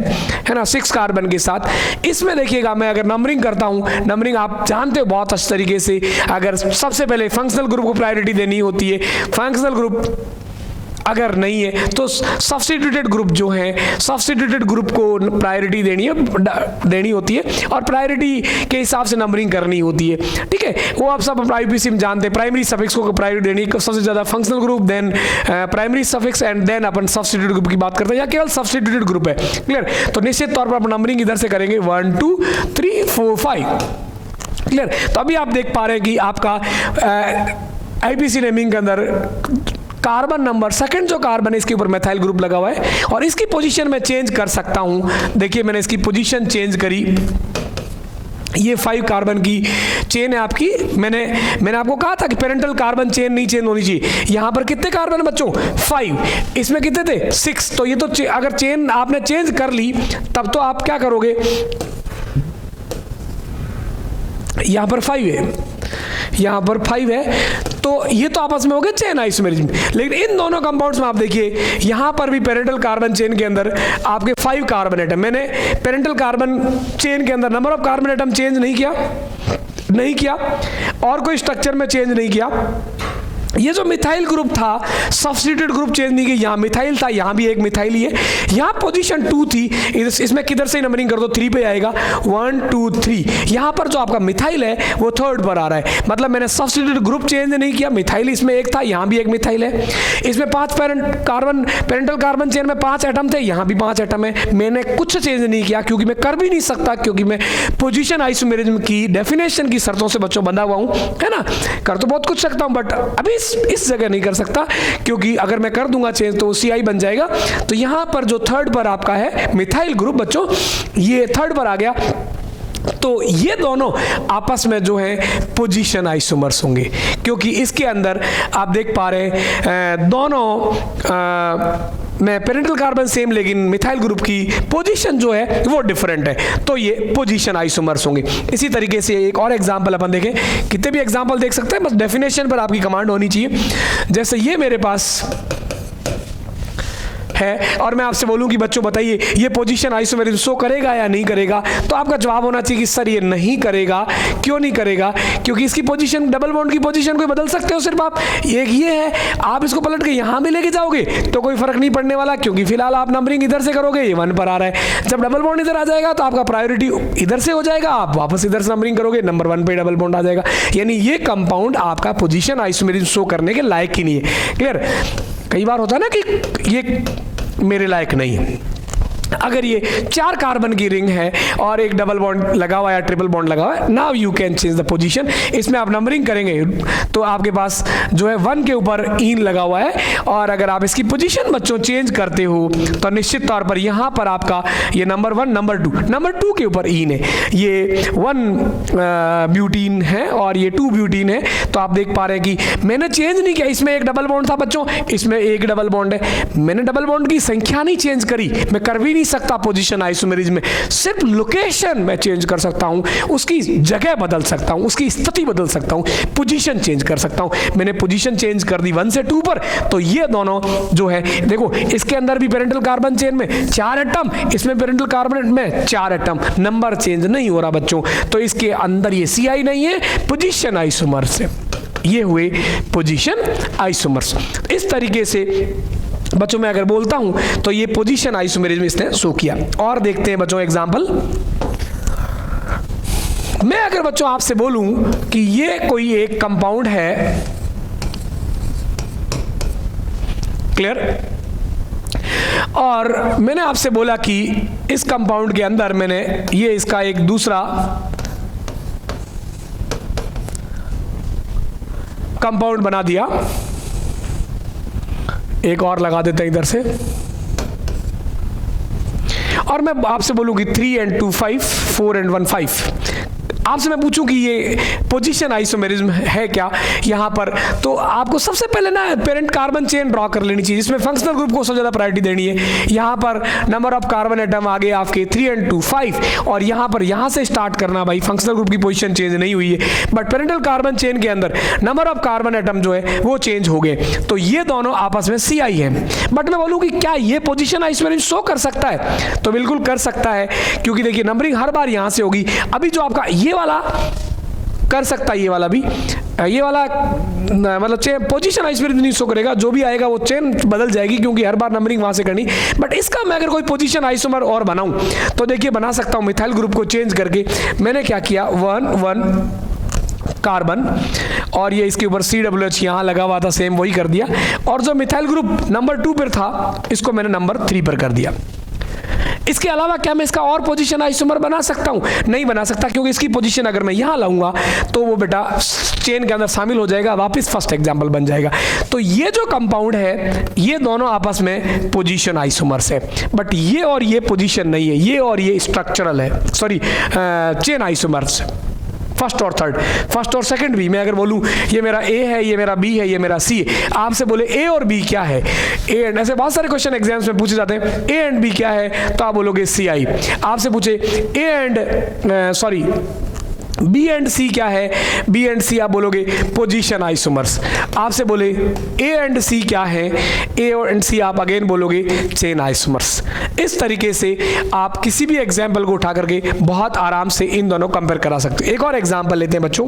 ना 6 कार्बन के साथ, इसमें देखिएगा मैं अगर नंबरिंग करता हूं, नंबरिंग आप जानते हो बहुत अच्छे तरीके से, अगर सबसे पहले फंक्शनल ग्रुप को प्रायोरिटी देनी होती है, फंक्शनल ग्रुप अगर नहीं है तो सब्स्टिट्यूटेड ग्रुप जो है, सब्स्टिट्यूटेड ग्रुप को प्रायोरिटी देनी होती है और प्रायोरिटी के हिसाब से नंबरिंग करनी होती है। ठीक है, वो आप सब IUPAC में जानते हैं। प्राइमरी सफिक्स को प्रायोरिटी देनी है, सबसे ज़्यादा functional group, then primary suffix and then अपन सब्स्टिट्यूटेड ग्रुप की बात करते हैं, या केवल सब्स्टिट्यूटेड ग्रुप है। क्लियर? तो निश्चित तौर पर आप नंबरिंग इधर से करेंगे 1 2 3 4 5। क्लियर? तो अभी आप देख पा रहे हैं कि आपका IPC नेमिंग के अंदर कार्बन नंबर सेकंड जो कार्बन है इसके ऊपर मेथाइल ग्रुप लगा हुआ है और इसकी पोजीशन मैं चेंज कर सकता हूं। देखिए मैंने इसकी पोजीशन चेंज करी। ये 5 कार्बन की चेन है आपकी। मैंने आपको कहा था कि पेरेंटल कार्बन चेन नहीं चेंज होनी चाहिए। यहां पर कितने कार्बन है बच्चों? 5। इसमें कितने थे? 6। तो ये तो अगर चेन आपने चेंज कर ली तब तो आप क्या करोगे, यहां पर 5 है, यहां पर 5 है, तो ये तो आपस में हो गए चेन आइसोमेरिज्म। लेकिन इन दोनों कंपाउंड्स में आप देखिए यहां पर भी पेरेंटल कार्बन चेन के अंदर आपके 5 कार्बन एटम, मैंने पेरेंटल कार्बन चेन के अंदर number of carbon atom change नहीं किया और कोई स्ट्रक्चर में चेंज नहीं किया। ये जो मिथाइल ग्रुप था सब्स्टिट्यूटेड ग्रुप चेंज नहीं किया, यहाँ मिथाइल था, यहाँ भी एक मिथाइल ही है, यहाँ पोजीशन 2 थी, इसमें किधर से नंबरिंग कर दो 3 पे आएगा 1 2 3। यहाँ पर जो आपका मिथाइल है वो 3rd पर आ रहा है, मतलब मैंने सब्स्टिट्यूटेड ग्रुप चेंज नहीं किया। मिथाइल इसमें एक था, यहाँ भी एक मिथाइल है। इसमें 5 पेरेंटल कार्बन चेन में 5 एटम थे, यहाँ भी 5 एटम है। मैंने कुछ चेंज नहीं किया क्योंकि मैं कर भी नहीं सकता, क्योंकि मैं पोजीशन आइसोमेरिज्म की डेफिनेशन की शर्तों से बच्चों बंधा हुआ हूँ, है ना। कर तो बहुत कुछ सकता हूँ बट अभी इस जगह नहीं कर सकता, क्योंकि अगर मैं कर दूंगा चेंज तो CI बन जाएगा। तो यहां पर जो 3rd पर आपका है मिथाइल ग्रुप बच्चों, ये 3rd पर आ गया। तो ये दोनों आपस में जो है पोजीशन आइसोमर्स होंगे, क्योंकि इसके अंदर आप देख पा रहे हैं दोनों में पेरेंटल कार्बन सेम, लेकिन मिथाइल ग्रुप की पोजीशन जो है वो डिफरेंट है, तो ये पोजीशन आइसोमर्स होंगे। इसी तरीके से एक और एग्जांपल अपन देखें, कितने भी एग्जांपल देख सकते हैं, बस डेफिनेशन पर आपकी कमांड होनी चाहिए। जैसे ये मेरे पास है और मैं आपसे बोलूं कि बच्चों बताइए ये पोजीशन आइसोमेरिज्म शो करेगा या नहीं करेगा, तो आपका जवाब होना चाहिए कि सर ये नहीं करेगा। क्यों नहीं करेगा? क्योंकि इसकी पोजीशन, डबल बॉन्ड की पोजीशन को बदल सकते हो सिर्फ आप, एक ये है, आप इसको पलट के यहां भी लेके जाओगे तो कोई फर्क नहीं पड़ने वाला, क्योंकि फिलहाल आप नंबरिंग इधर से करोगे, ये 1 पर आ रहा है। जब डबल बॉन्ड इधर आ जाएगा तो आपका प्रायोरिटी इधर से हो जाएगा, आप वापस इधर से नंबरिंग करोगे, नंबर 1 पे डबल बॉन्ड आ जाएगा। यानी ये कंपाउंड आपका पोजीशन आइसोमेरिज्म शो करने के लायक ही नहीं है। क्लियर? कई बार होता है ना कि ये मेरे लायक नहीं है। अगर ये 4 कार्बन की रिंग है और एक डबल बॉन्ड लगा हुआ है या ट्रिपल बॉन्ड लगा हुआ है, now you can change the position. इसमें आप नंबरिंग करेंगे तो आपके पास जो है 1 के ऊपर ईन लगा हुआ है, और अगर आप इसकी पोजीशन बच्चों चेंज करते हो तो निश्चित तौर पर यहाँ पर आपका ये नंबर 1 नंबर 2 के ऊपर ईन है। ये 1 ब्यूटीन है और ये 2 ब्यूटीन है। तो आप देख पा रहे हैं कि मैंने चेंज नहीं किया। इसमें एक डबल बॉन्ड था बच्चों, इसमें एक डबल बॉन्ड है, मैंने डबल बॉन्ड की संख्या नहीं चेंज करी। मैं कर भी नहीं सकता पोजीशन आइसोमेरिज्म में, सिर्फ लोकेशन मैं चेंज कर सकता हूं, उसकी जगह बदल सकता हूं, उसकी स्थिति बदल सकता हूं, पोजीशन चेंज कर सकता हूं। मैंने पोजीशन चेंज कर दी 1 से 2 पर, तो ये दोनों जो है देखो, इसके अंदर भी पेरेंटल कार्बन चेन में 4 एटम, इसमें पेरेंटल कार्बन में 4 एटम, नंबर चेंज नहीं हो रहा बच्चों। तो इसके अंदर ये CI नहीं है, पोजीशन आइसोमर्स है। ये हुए पोजीशन आइसोमर्स। इस तरीके से बच्चों मैं अगर बोलता हूं तो ये पोजीशन आइसोमेरिज्म इसने शो किया। और देखते हैं बच्चों एग्जांपल। मैं अगर बच्चों आपसे बोलूं कि ये कोई एक कंपाउंड है, क्लियर, और मैंने आपसे बोला कि इस कंपाउंड के अंदर मैंने ये इसका एक दूसरा कंपाउंड बना दिया, एक और लगा देते हैं इधर से, और मैं आपसे बोलूं कि 3 and 2 5, 4 and 1 5, आपसे मैं पूछूं कि ये पोजीशन आइसोमेरिज्म है क्या यहाँ पर, तो आपको सबसे पहले ना पेरेंट कार्बन चेन ड्रॉ कर लेनी चाहिए, जिसमें फंक्शनल ग्रुप को सबसे ज़्यादा प्रायोरिटी देनी है। यहाँ पर नंबर ऑफ कार्बन एटम आ गए आपके 3 and 2 5, और यहाँ पर यहाँ से स्टार्ट करना भाई, फंक्शनल ग्रुप की पोजीशन चेंज नहीं हुई है, बट पेरेंटल कार्बन चेन के अंदर नंबर ऑफ कार्बन एटम जो है वो चेंज हो गए, तो ये दोनों आपस में CI है। बट मैं बोलूँ कि क्या ये पोजीशन आइसोमेरिज्म शो कर सकता है, तो बिल्कुल कर सकता है, क्योंकि देखिए नंबरिंग हर बार यहाँ से होगी। अभी जो आपका ये वाला कर सकता है, ये वाला भी, ये वाला मतलब चेन पोजीशन आइसोमेरिज्म नहीं शो करेगा, जो भी आएगा वो चेन बदल जाएगी, क्योंकि हर बार नंबरिंग वहां से करनी। बट इसका मैं अगर कोई पोजीशन आइसोमर और बनाऊं तो देखिए बना सकता हूं मिथाइल ग्रुप को चेंज करके। मैंने क्या किया, 1 1 कार्बन, और ये इसके ऊपर COOH यहाँ लगा हुआ था, सेम वही कर दिया, और जो मिथाइल ग्रुप नंबर 2 पर था इसको मैंने नंबर 3 पर कर दिया। इसके अलावा क्या मैं इसका और पोजीशन आइसोमर बना सकता हूं? नहीं बना सकता, क्योंकि इसकी पोजीशन अगर मैं यहां लाऊंगा तो वो बेटा चेन के अंदर शामिल हो जाएगा, वापस फर्स्ट एग्जांपल बन जाएगा। तो ये जो कंपाउंड है ये दोनों आपस में पोजीशन आइसोमर्स है, बट ये और ये पोजीशन नहीं है, ये और ये स्ट्रक्चरल है, सॉरी चेन आइसोमर्स, फर्स्ट और थर्ड, फर्स्ट और सेकंड भी। मैं अगर बोलूं ये मेरा A है, ये मेरा B है, ये मेरा C है, आपसे बोले A और B क्या है, A एंड, ऐसे बहुत सारे क्वेश्चन एग्जाम्स में पूछे जाते हैं, A एंड B क्या है, तो आप बोलोगे CI। आपसे पूछे A and sorry B and C क्या है, B एंड C आप बोलोगे पोजीशन आइसोमर्स। आपसे बोले A एंड C क्या है, A एंड C आप अगेन बोलोगे चेन आइसोमर्स। इस तरीके से आप किसी भी एग्जाम्पल को उठा करके बहुत आराम से इन दोनों कंपेयर करा सकते हो। एक और एग्जाम्पल लेते हैं बच्चों,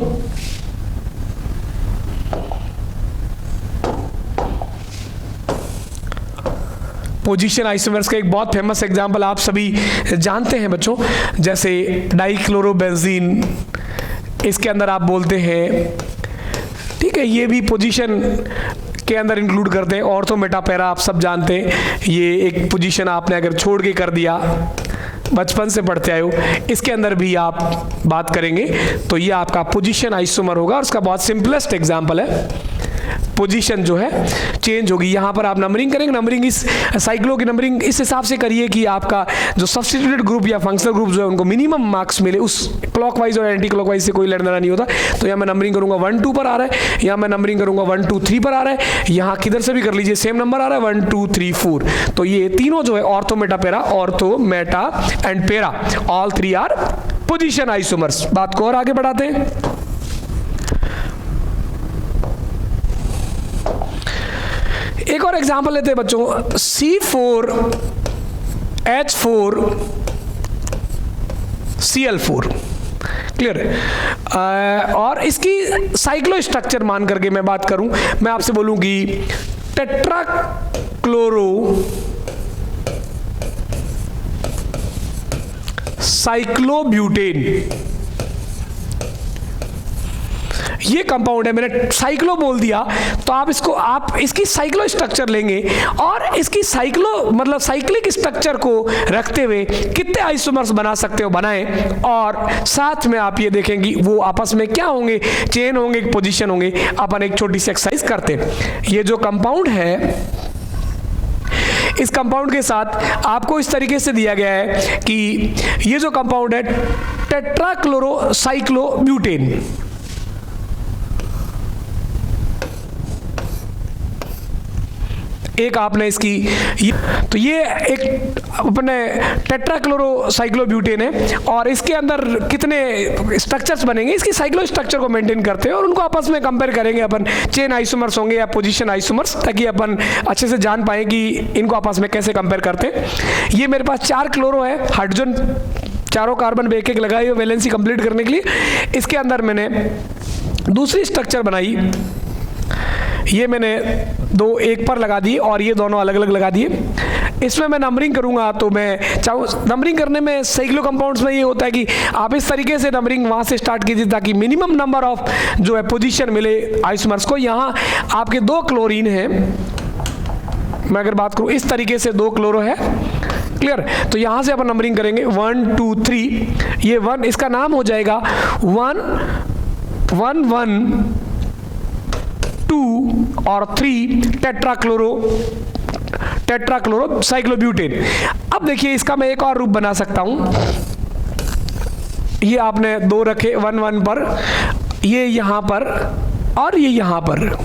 पोजीशन आइसोमर्स का एक बहुत फेमस एग्जाम्पल आप सभी जानते हैं बच्चों, जैसे डाइक्लोरोबेंजीन, इसके अंदर आप बोलते हैं, ठीक है, ये भी पोजीशन के अंदर इंक्लूड करते हैं। ऑर्थो मेटापेरा आप सब जानते हैं, ये एक पोजीशन आपने अगर छोड़ के कर दिया, बचपन से पढ़ते आए हो, इसके अंदर भी आप बात करेंगे तो ये आपका पोजीशन आइसोमर होगा, और उसका बहुत सिंपलेस्ट एग्जाम्पल है, पोजीशन जो है चेंज होगी। यहाँ पर आप नंबरिंग करेंगे, नंबरिंग इस साइक्लो की नंबरिंग इस हिसाब से करिए कि आपका जो सब्स्टिट्यूटेड ग्रुप या फंक्शनल ग्रुप जो है उनको मिनिमम मार्क्स मिले, उस क्लॉकवाइज और एंटी क्लॉकवाइज से कोई लेना नहीं होता। तो यहाँ मैं नंबरिंग करूंगा 1 2 पर आ रहा है, यहाँ मैं नंबरिंग करूंगा 1 2 3 पर आ रहा है, यहाँ किधर से भी कर लीजिए सेम नंबर आ रहा है 1 2 3 4। तो ये तीनों जो है ऑर्थो मेटा पेरा, ऑर्थो मेटा एंड पेरा, ऑल 3 आर पोजीशन आइसोमर्स। बात को और आगे बढ़ाते हैं। एक और एग्जांपल लेते हैं बच्चों, C4H4Cl4, क्लियर है। और इसकी साइक्लो स्ट्रक्चर मान करके मैं बात करूं, मैं आपसे बोलूं कि टेट्राक्लोरो साइक्लोब्यूटेन, ये कंपाउंड है। मैंने साइक्लो बोल दिया तो आप इसकी साइक्लो स्ट्रक्चर लेंगे, और इसकी साइक्लो मतलब साइक्लिक स्ट्रक्चर को रखते हुए कितने आइसोमर्स बना सकते हो बनाएं, और साथ में आप ये देखेंगे वो आपस में क्या होंगे, चेन होंगे, पोजीशन होंगे। अपन एक छोटी सी एक्सरसाइज करते हैं। ये जो कंपाउंड है, इस कंपाउंड के साथ आपको इस तरीके से दिया गया है कि ये जो कंपाउंड है टेट्राक्लोरोसाइक्लोब्यूटेन, एक आपने इसकी तो ये एक अपने टेट्राक्लोरोसाइक्लोब्यूटेन है, और इसके अंदर कितने स्ट्रक्चर्स बनेंगे, इसकी साइक्लो स्ट्रक्चर को मेंटेन करते हैं, और उनको आपस में कंपेयर करेंगे अपन, चेन आइसोमर्स होंगे या पोजीशन आइसोमर्स, ताकि अपन अच्छे से जान पाए कि इनको आपस में कैसे कंपेयर करते हैं। ये मेरे पास 4 क्लोरो है, हाइड्रोजन चारों कार्बन पे एक लगाई वैलेंसी कंप्लीट करने के लिए। इसके अंदर मैंने दूसरी स्ट्रक्चर बनाई, ये मैंने 2 एक पर लगा दिए और ये दोनों अलग अलग लगा दिए। इसमें मैं नंबरिंग करूंगा तो मैं चाहूँ, नंबरिंग करने में साइक्लो कंपाउंड्स में ये होता है कि आप इस तरीके से नंबरिंग वहाँ से स्टार्ट कीजिए ताकि मिनिमम नंबर ऑफ जो है पोजीशन मिले आइसोमर्स को। यहाँ आपके 2 क्लोरीन हैं, मैं अगर बात करूँ इस तरीके से 2 क्लोरो है, क्लियर। तो यहाँ से अपन नंबरिंग करेंगे 1 2 3, ये 1 इसका नाम हो जाएगा 1 1 1 2 और 3 टेट्राक्लोरो साइक्लोब्यूटेन। अब देखिए इसका मैं एक और रूप बना सकता हूं, ये आपने 2 रखे 1 1 पर, ये यहां पर और ये यहां पर।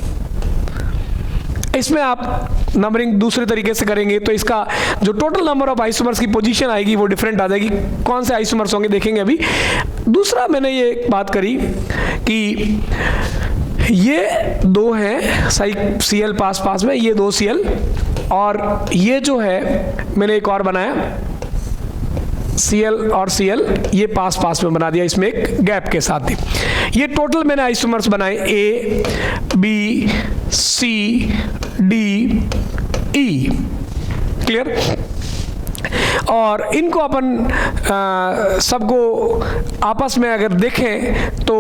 इसमें आप नंबरिंग दूसरे तरीके से करेंगे तो इसका जो टोटल नंबर ऑफ आइसोमर्स की पोजीशन आएगी वो डिफरेंट आ जाएगी। कौन से आइसोमर्स होंगे देखेंगे अभी। दूसरा मैंने ये बात करी कि ये 2 हैं Cl पास पास में, ये 2 Cl, और ये जो है मैंने एक और बनाया Cl और Cl, ये पास पास में बना दिया इसमें एक गैप के साथ ही। ये टोटल मैंने आइसोमर्स बनाए A, B, C, D, E। Clear. और इनको अपन सबको आपस में अगर देखें तो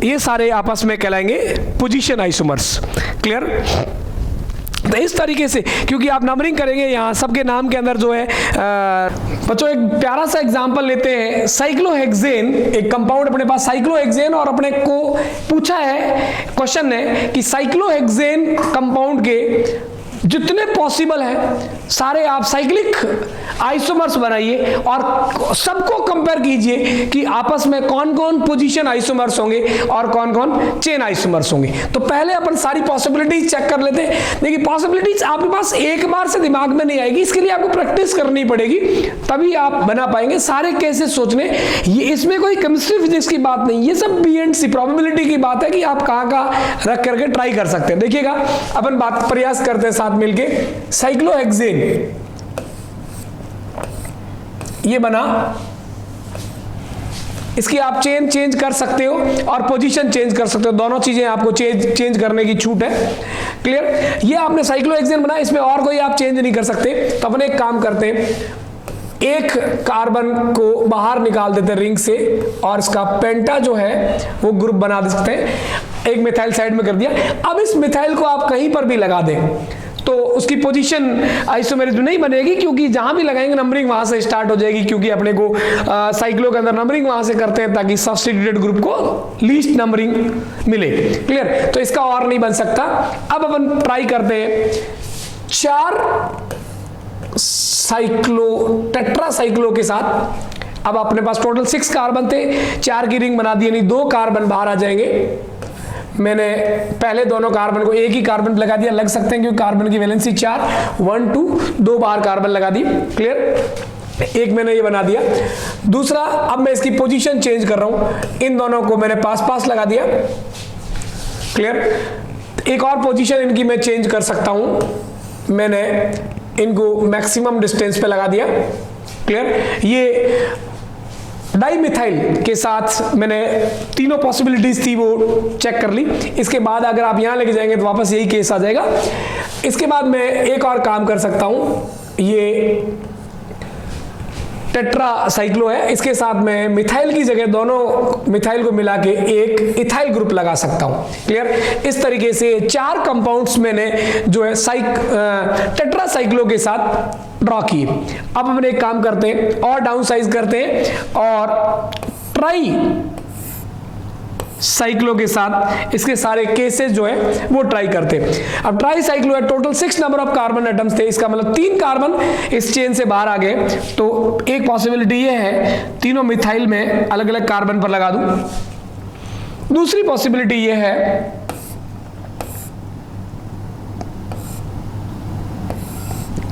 ये सारे आपस में कहलाएंगे पोजीशन आइसोमर्स। क्लियर। तो इस तरीके से क्योंकि आप नंबरिंग करेंगे यहाँ सबके नाम के अंदर जो है बच्चों एक प्यारा सा एग्जांपल लेते हैं। साइक्लोहेक्सेन, एक कंपाउंड अपने पास साइक्लोहेक्सेन, और अपने को पूछा है, क्वेश्चन है कि साइक्लोहेक्सेन कंपाउंड के जितने पॉसिबल है सारे आप साइक्लिक आइसोमर्स बनाइए और सबको कंपेयर कीजिए कि आपस में कौन कौन पोजीशन आइसोमर्स होंगे और कौन कौन चेन आइसोमर्स होंगे। तो पहले अपन सारी पॉसिबिलिटीज चेक कर लेते हैं। देखिए पॉसिबिलिटीज आपके पास एक बार से दिमाग में नहीं आएगी, इसके लिए आपको प्रैक्टिस करनी पड़ेगी, तभी आप बना पाएंगे। सारे केसेस सोचने, ये इसमें कोई केमिस्ट्री फिजिक्स की बात नहीं, ये सब B&C प्रोबेबिलिटी की बात है कि आप कहाँ रख करके ट्राई कर सकते हैं। देखिएगा अपन बात प्रयास करते हैं साथ मिलके। साइक्लोहेक्सेन ये बना, इसकी आप चेन चेंज कर सकते हो और पोजीशन चेंज कर सकते हो, दोनों चीजें आपको चेंज करने की छूट है। क्लियर। ये आपने साइक्लोहेक्सेन बना, इसमें और कोई आप चेंज नहीं कर सकते। तो अपन एक काम करते हैं, एक कार्बन को बाहर निकाल देते हैं रिंग से और इसका पेंटा जो है वो ग्रुप बना दे सकते हैं। एक मिथाइल साइड में कर दिया। अब इस मिथाइल को आप कहीं पर भी लगा दें तो उसकी पोजीशन आइसोमेरिज्म नहीं बनेगी, क्योंकि जहां भी लगाएंगे नंबरिंग वहां से स्टार्ट हो जाएगी, क्योंकि अपने को साइक्लो के अंदर नंबरिंग वहां से करते हैं ताकि सब्स्टिट्यूटेड ग्रुप को लीस्ट नंबरिंग मिले। क्लियर। तो इसका और नहीं बन सकता। अब अपन ट्राई करते हैं 4 टेट्रासाइक्लो के साथ। अब अपने पास टोटल 6 कार्बन थे, 4 की रिंग बना दी, यानी 2 कार्बन बाहर आ जाएंगे। मैंने पहले दोनों कार्बन को एक ही कार्बन लगा दिया, लग सकते हैं क्योंकि कार्बन की वैलेंसी 4, 1 2 2 बार कार्बन लगा दी। क्लियर। एक मैंने ये बना दिया। दूसरा, अब मैं इसकी पोजीशन चेंज कर रहा हूं, इन दोनों को मैंने पास पास लगा दिया। क्लियर। एक और पोजीशन इनकी मैं चेंज कर सकता हूं, मैंने इनको मैक्सिमम डिस्टेंस पे लगा दिया। क्लियर। ये डाइमिथाइल के साथ मैंने तीनों पॉसिबिलिटीज थी वो चेक कर ली। इसके बाद अगर आप यहां लेके जाएंगे तो वापस यही केस आ जाएगा। इसके बाद मैं एक और काम कर सकता हूं, ये टेट्रासाइक्लो है, इसके साथ मैं मिथाइल की जगह दोनों मिथाइल को मिला के एक इथाइल ग्रुप लगा सकता हूं। क्लियर। इस तरीके से 4 कंपाउंड्स मैंने जो है टेट्रासाइक्लो के साथ ड्रॉ किए। अब हम एक काम करते हैं और डाउन साइज करते हैं और ट्राई साइक्लो के साथ इसके सारे केसेस जो है वो ट्राई करते हैं। अब ट्राई साइक्लो है, total 6 number of carbon atoms थे, इसका मतलब 3 कार्बन इस चेन से बाहर आ गए। तो एक पॉसिबिलिटी ये है तीनों मिथाइल में अलग अलग कार्बन पर लगा दूं। दूसरी पॉसिबिलिटी ये है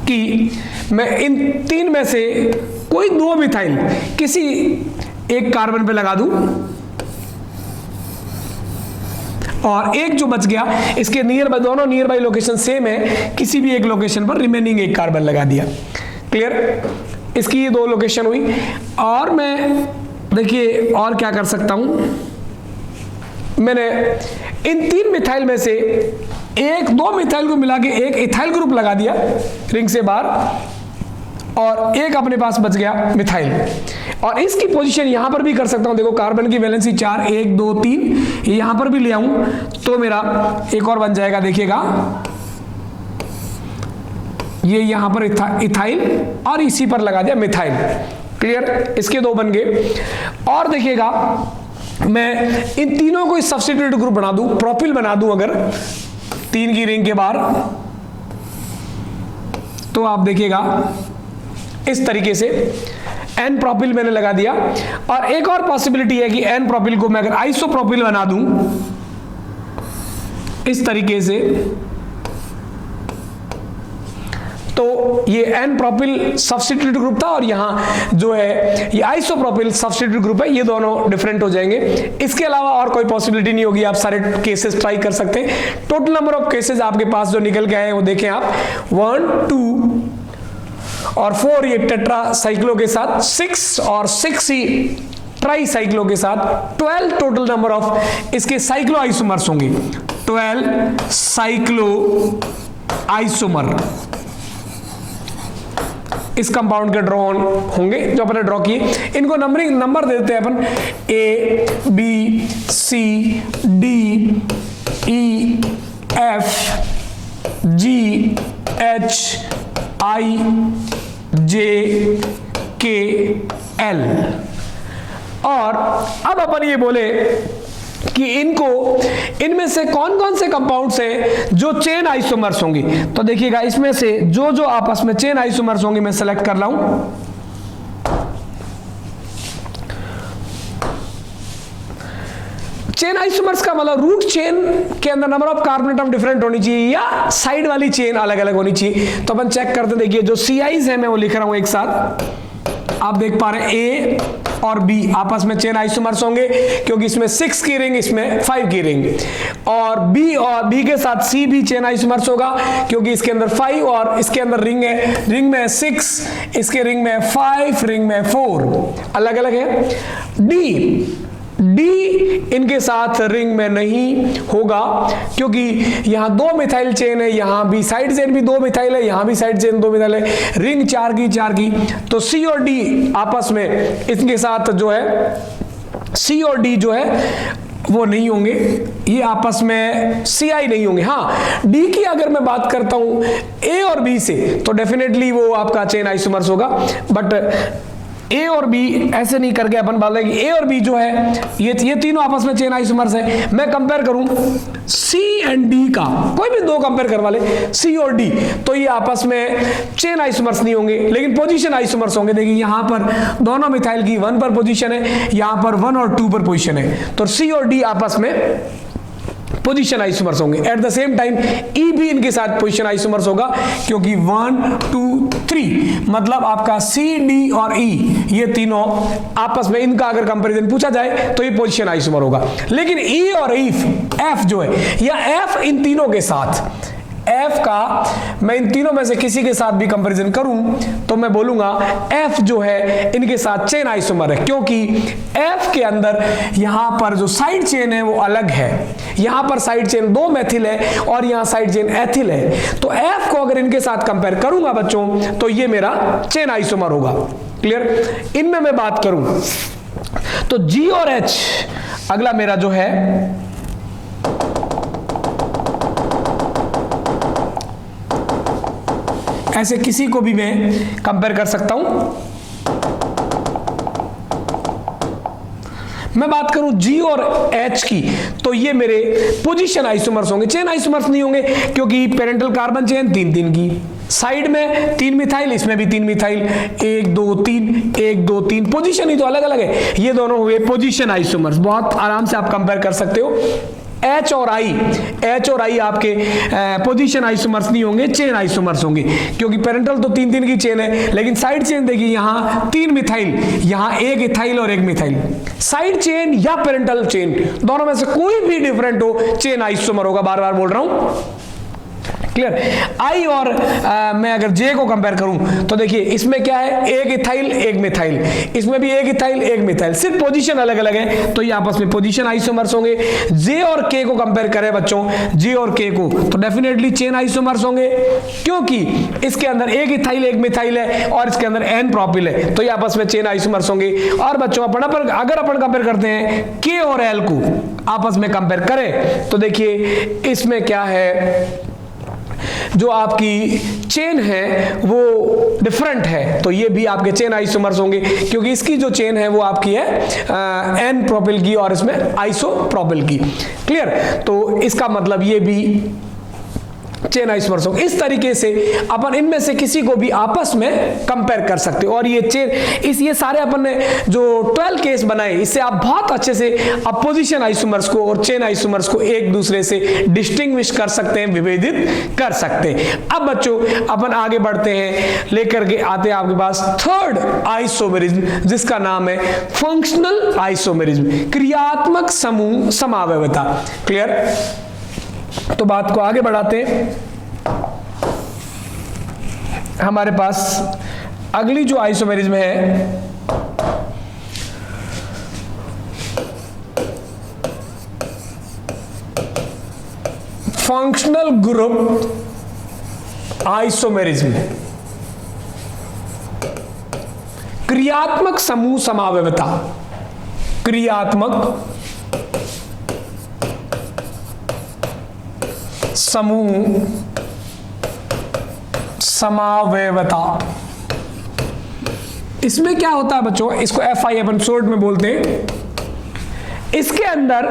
कि मैं इन 3 में से कोई 2 मिथाइल किसी एक कार्बन पे लगा दूं और एक जो बच गया इसके नियर बाय, दोनों नियर बाय लोकेशन सेम है, किसी भी एक लोकेशन पर रिमेनिंग एक कार्बन लगा दिया। क्लियर। इसकी ये 2 लोकेशन हुई। और मैं देखिए और क्या कर सकता हूं, मैंने इन 3 मिथाइल में से 2 मिथाइल को मिला के एक इथाइल ग्रुप लगा दिया रिंग से बाहर और एक अपने पास बच गया मिथाइल। और इसकी पोजीशन यहां पर भी कर सकता हूं। देखो कार्बन की वैलेंसी 4, 1 2 3, यहां पर भी ले आऊं तो मेरा एक और बन जाएगा। देखिएगा ये यहां पर इथाइल और इसी पर लगा दिया मिथाइल। क्लियर। इसके 2 बन गए। और देखिएगा मैं इन तीनों को सब्स्टिट्यूट ग्रुप बना दूं, प्रोपिल बना दूं अगर 3 की रिंग के बाहर, तो आप देखिएगा इस तरीके से एन प्रोपिल मैंने लगा दिया। और एक और पॉसिबिलिटी है कि एन प्रोपिल को मैं अगर आइसोप्रोपिल बना दूं इस तरीके से, तो ये एन प्रोपिल सब्स्टिट्यूट ग्रुप था और यहां जो है ये आइसोप्रोपिल सब्स्टिट्यूट ग्रुप है, ये दोनों डिफरेंट हो जाएंगे। इसके अलावा और कोई पॉसिबिलिटी नहीं होगी, आप सारे केसेस ट्राई कर सकते हैं। टोटल नंबर ऑफ केसेस आपके पास जो निकल के आए हैं वो देखें आप, 1 2 और 4 ये टेट्रा साइक्लो के साथ, 6 और 6 ही ट्राई साइक्लो के साथ, 12 टोटल नंबर ऑफ इसके साइक्लो आइसोमर्स होंगे, 12 साइक्लो आइसोमर इस कंपाउंड के ड्रॉ होंगे जो अपने ड्रॉ किए। इनको नंबरिंग नंबर दे देते हैं अपन, A B C D E F G H I J K L. और अब अपन ये बोले कि इनमें से कौन कौन से कंपाउंड्स हैं जो चेन आइसोमर्स होंगी। तो देखिएगा इसमें से जो जो आपस में चेन आइसोमर्स होंगे मैं सेलेक्ट कर रहा हूं। चेन आइसोमर्स का मतलब रूट चेन के अंदर number of carbon atom different होनी चाहिए या साइड वाली चेन अलग अलग होनी चाहिए। तो अपन चेक करते, देखिए जो CIs है मैं वो लिख रहा हूं एक साथ, आप देख पा रहे हैं ए और बी आपस में चेन आइसोमर्स होंगे क्योंकि इसमें 6 की रिंग, इसमें 5 की रिंग, और बी के साथ सी भी चेन आइसोमर्स होगा क्योंकि इसके अंदर 5 और इसके अंदर रिंग है, रिंग में 6, इसके रिंग में 5, रिंग में 4, अलग अलग है। डी इनके साथ रिंग में नहीं होगा क्योंकि यहां 2 मिथाइल चेन है, यहां भी साइड चेन भी 2 मिथाइल है, यहां भी साइड चेन 2 मिथाइल है, रिंग 4 की। तो सी और डी आपस में इनके साथ जो है सी और डी जो है वो नहीं होंगे, ये आपस में CI नहीं होंगे। हाँ, डी की अगर मैं बात करता हूं ए और बी से तो डेफिनेटली वो आपका चेन आइसोमर्स होगा, बट ए और बी ऐसे नहीं करके अपन बात कि ए और बी जो है ये तीनों आपस में चेन आइसोमर्स है। मैं कंपेयर करूं सी एंड डी का, कोई भी 2 कंपेयर करवा ले, सी और डी, तो ये आपस में चेन आइसोमर्स नहीं होंगे लेकिन पोजीशन आइसोमर्स होंगे। देखिए यहां पर दोनों मिथाइल की 1 पर पोजीशन है, यहां पर 1 और 2 पर पोजीशन है, तो सी और डी आपस में पोजीशन आइसोमर्स होंगे। एट द सेम टाइम ई भी इनके साथ पोजीशन आइसोमर्स होगा क्योंकि 1 2 3 मतलब आपका सी डी और ई ये तीनों आपस में, इनका अगर कंपैरिजन पूछा जाए तो ये पोजीशन आइसोमर होगा। लेकिन ई और एफ जो है या एफ इन तीनों के साथ, एफ का मैं इन तीनों में से किसी के साथ भी कंपैरिजन करूं तो मैं बोलूंगा एफ जो है इनके साथ चेन आइसोमर है क्योंकि एफ के अंदर यहां पर जो साइड चेन है वो अलग है, यहां पर साइड चेन 2 मेथिल है और यहां साइड चेन एथिल है। तो एफ को अगर इनके साथ कंपेयर करूंगा बच्चों तो ये मेरा चेन आइसोमर होगा। क्लियर? इनमें मैं बात करूं तो जी और एच अगला मेरा जो है ऐसे किसी को भी मैं कंपेयर कर सकता हूं। मैं बात करूं जी और एच की तो ये मेरे पोजीशन आइसोमर्स होंगे, चेन आइसोमर्स नहीं होंगे क्योंकि पेरेंटल कार्बन चेन 3 की, साइड में 3 मिथाइल, इसमें भी 3 मिथाइल, 1 2 3 1 2 3, पोजीशन ही तो अलग अलग है, ये दोनों हुए पोजीशन आइसोमर्स। बहुत आराम से आप कंपेयर कर सकते हो। एच और आई आपके पोजीशन आइसोमर्स नहीं होंगे, चेन आइसोमर्स होंगे क्योंकि पेरेंटल तो 3 की चेन है लेकिन साइड चेन देखिए यहां 3 मिथाइल, यहां 1 इथाइल और 1 मिथाइल। साइड चेन या पेरेंटल चेन दोनों में से कोई भी डिफरेंट हो, चेन आइसोमर होगा, बार बार बोल रहा हूं। क्लियर? आई और मैं अगर जे को कंपेयर करूं तो देखिए इसमें क्या है, 1 इथाइल 1 मिथाइल, इसमें भी 1 इथाइल 1 मिथाइल, सिर्फ पोजीशन अलग अलग है तो ये आपस में पोजीशन आइसोमर्स होंगे। जे और के को कंपेयर करें बच्चों, जे और के को तो डेफिनेटली चेन आइसोमर्स होंगे क्योंकि इसके अंदर 1 इथाइल 1 मिथाइल है और इसके अंदर एन प्रोपिल है तो ये आपस में चेन आइसोमर्स होंगे। और बच्चों अगर अपन कंपेयर करते हैं के और एल को आपस में कंपेयर करें तो देखिए इसमें क्या है, जो आपकी चेन है वो डिफरेंट है तो ये भी आपके चेन आइसोमर्स होंगे क्योंकि इसकी जो चेन है वो आपकी है एन प्रोपिल की और इसमें आइसोप्रोपिल की। क्लियर? तो इसका मतलब ये भी चेन आइसोमर्स होंगे। इस तरीके से अपन इनमें से किसी को भी आपस में कंपेयर कर सकते हो। और ये चेन ये सारे अपन ने जो 12 केस बनाए, इससे आप बहुत अच्छे से अपोजिशन आइसोमर्स को और चेन आइसोमर्स को एक दूसरे से डिस्टिंग्विश कर सकते हैं, विभेदित कर सकते हैं। अब बच्चों अपन आगे बढ़ते हैं, लेकर के आते हैं आपके पास थर्ड आइसोमेरिज्म, जिसका नाम है फंक्शनल आइसोमेरिज्म, क्रियात्मक समूह समावयवता। क्लियर? तो बात को आगे बढ़ाते हैं। हमारे पास अगली जो आइसोमेरिज्म है फंक्शनल ग्रुप आइसोमेरिज्म, क्रियात्मक समूह समावयवता, क्रियात्मक समूह समावयवता। इसमें क्या होता है बच्चों, इसको FI अपन शॉर्ट में बोलते हैं। इसके अंदर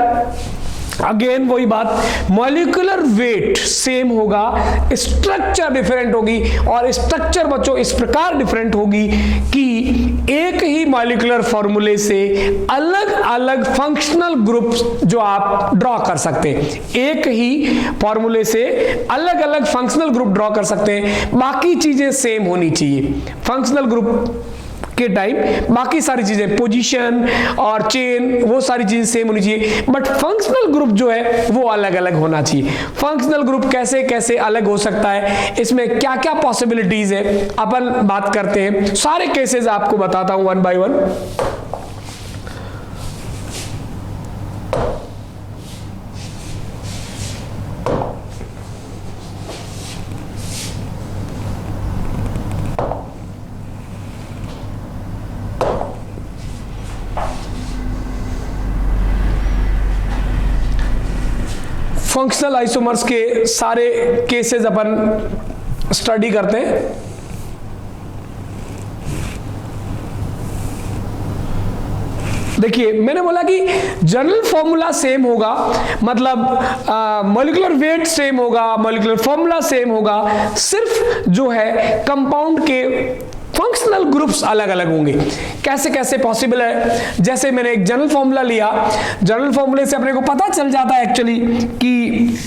अगेन वही बात, मॉलिक्यूलर वेट सेम होगा, स्ट्रक्चर डिफरेंट होगी। और स्ट्रक्चर बच्चों इस प्रकार डिफरेंट होगी कि एक ही मॉलिक्यूलर फॉर्मूले से अलग अलग फंक्शनल ग्रुप जो आप ड्रॉ कर सकते हैं, एक ही फॉर्मूले से अलग अलग फंक्शनल ग्रुप ड्रॉ कर सकते हैं। बाकी चीजें सेम होनी चाहिए फंक्शनल ग्रुप के टाइप, बाकी सारी चीजें पोजीशन और चेन वो सारी चीजें सेम होनी चाहिए, बट फंक्शनल ग्रुप जो है वो अलग अलग होना चाहिए। फंक्शनल ग्रुप कैसे कैसे अलग हो सकता है, इसमें क्या क्या पॉसिबिलिटीज है, अपन बात करते हैं। सारे केसेस आपको बताता हूं one by one. Functional isomers के सारे केसेस अपन स्टडी करते हैं। देखिए मैंने बोला कि जनरल फॉर्मूला सेम होगा, मतलब मॉलिक्यूलर वेट सेम होगा, मॉलिक्यूलर फॉर्मूला सेम होगा, सिर्फ जो है कंपाउंड के फंक्शनल ग्रुप्स अलग अलग होंगे। कैसे कैसे पॉसिबल है, जैसे मैंने एक जनरल फॉर्मूला लिया, जनरल फॉर्मूले से अपने को पता चल जाता है एक्चुअली कि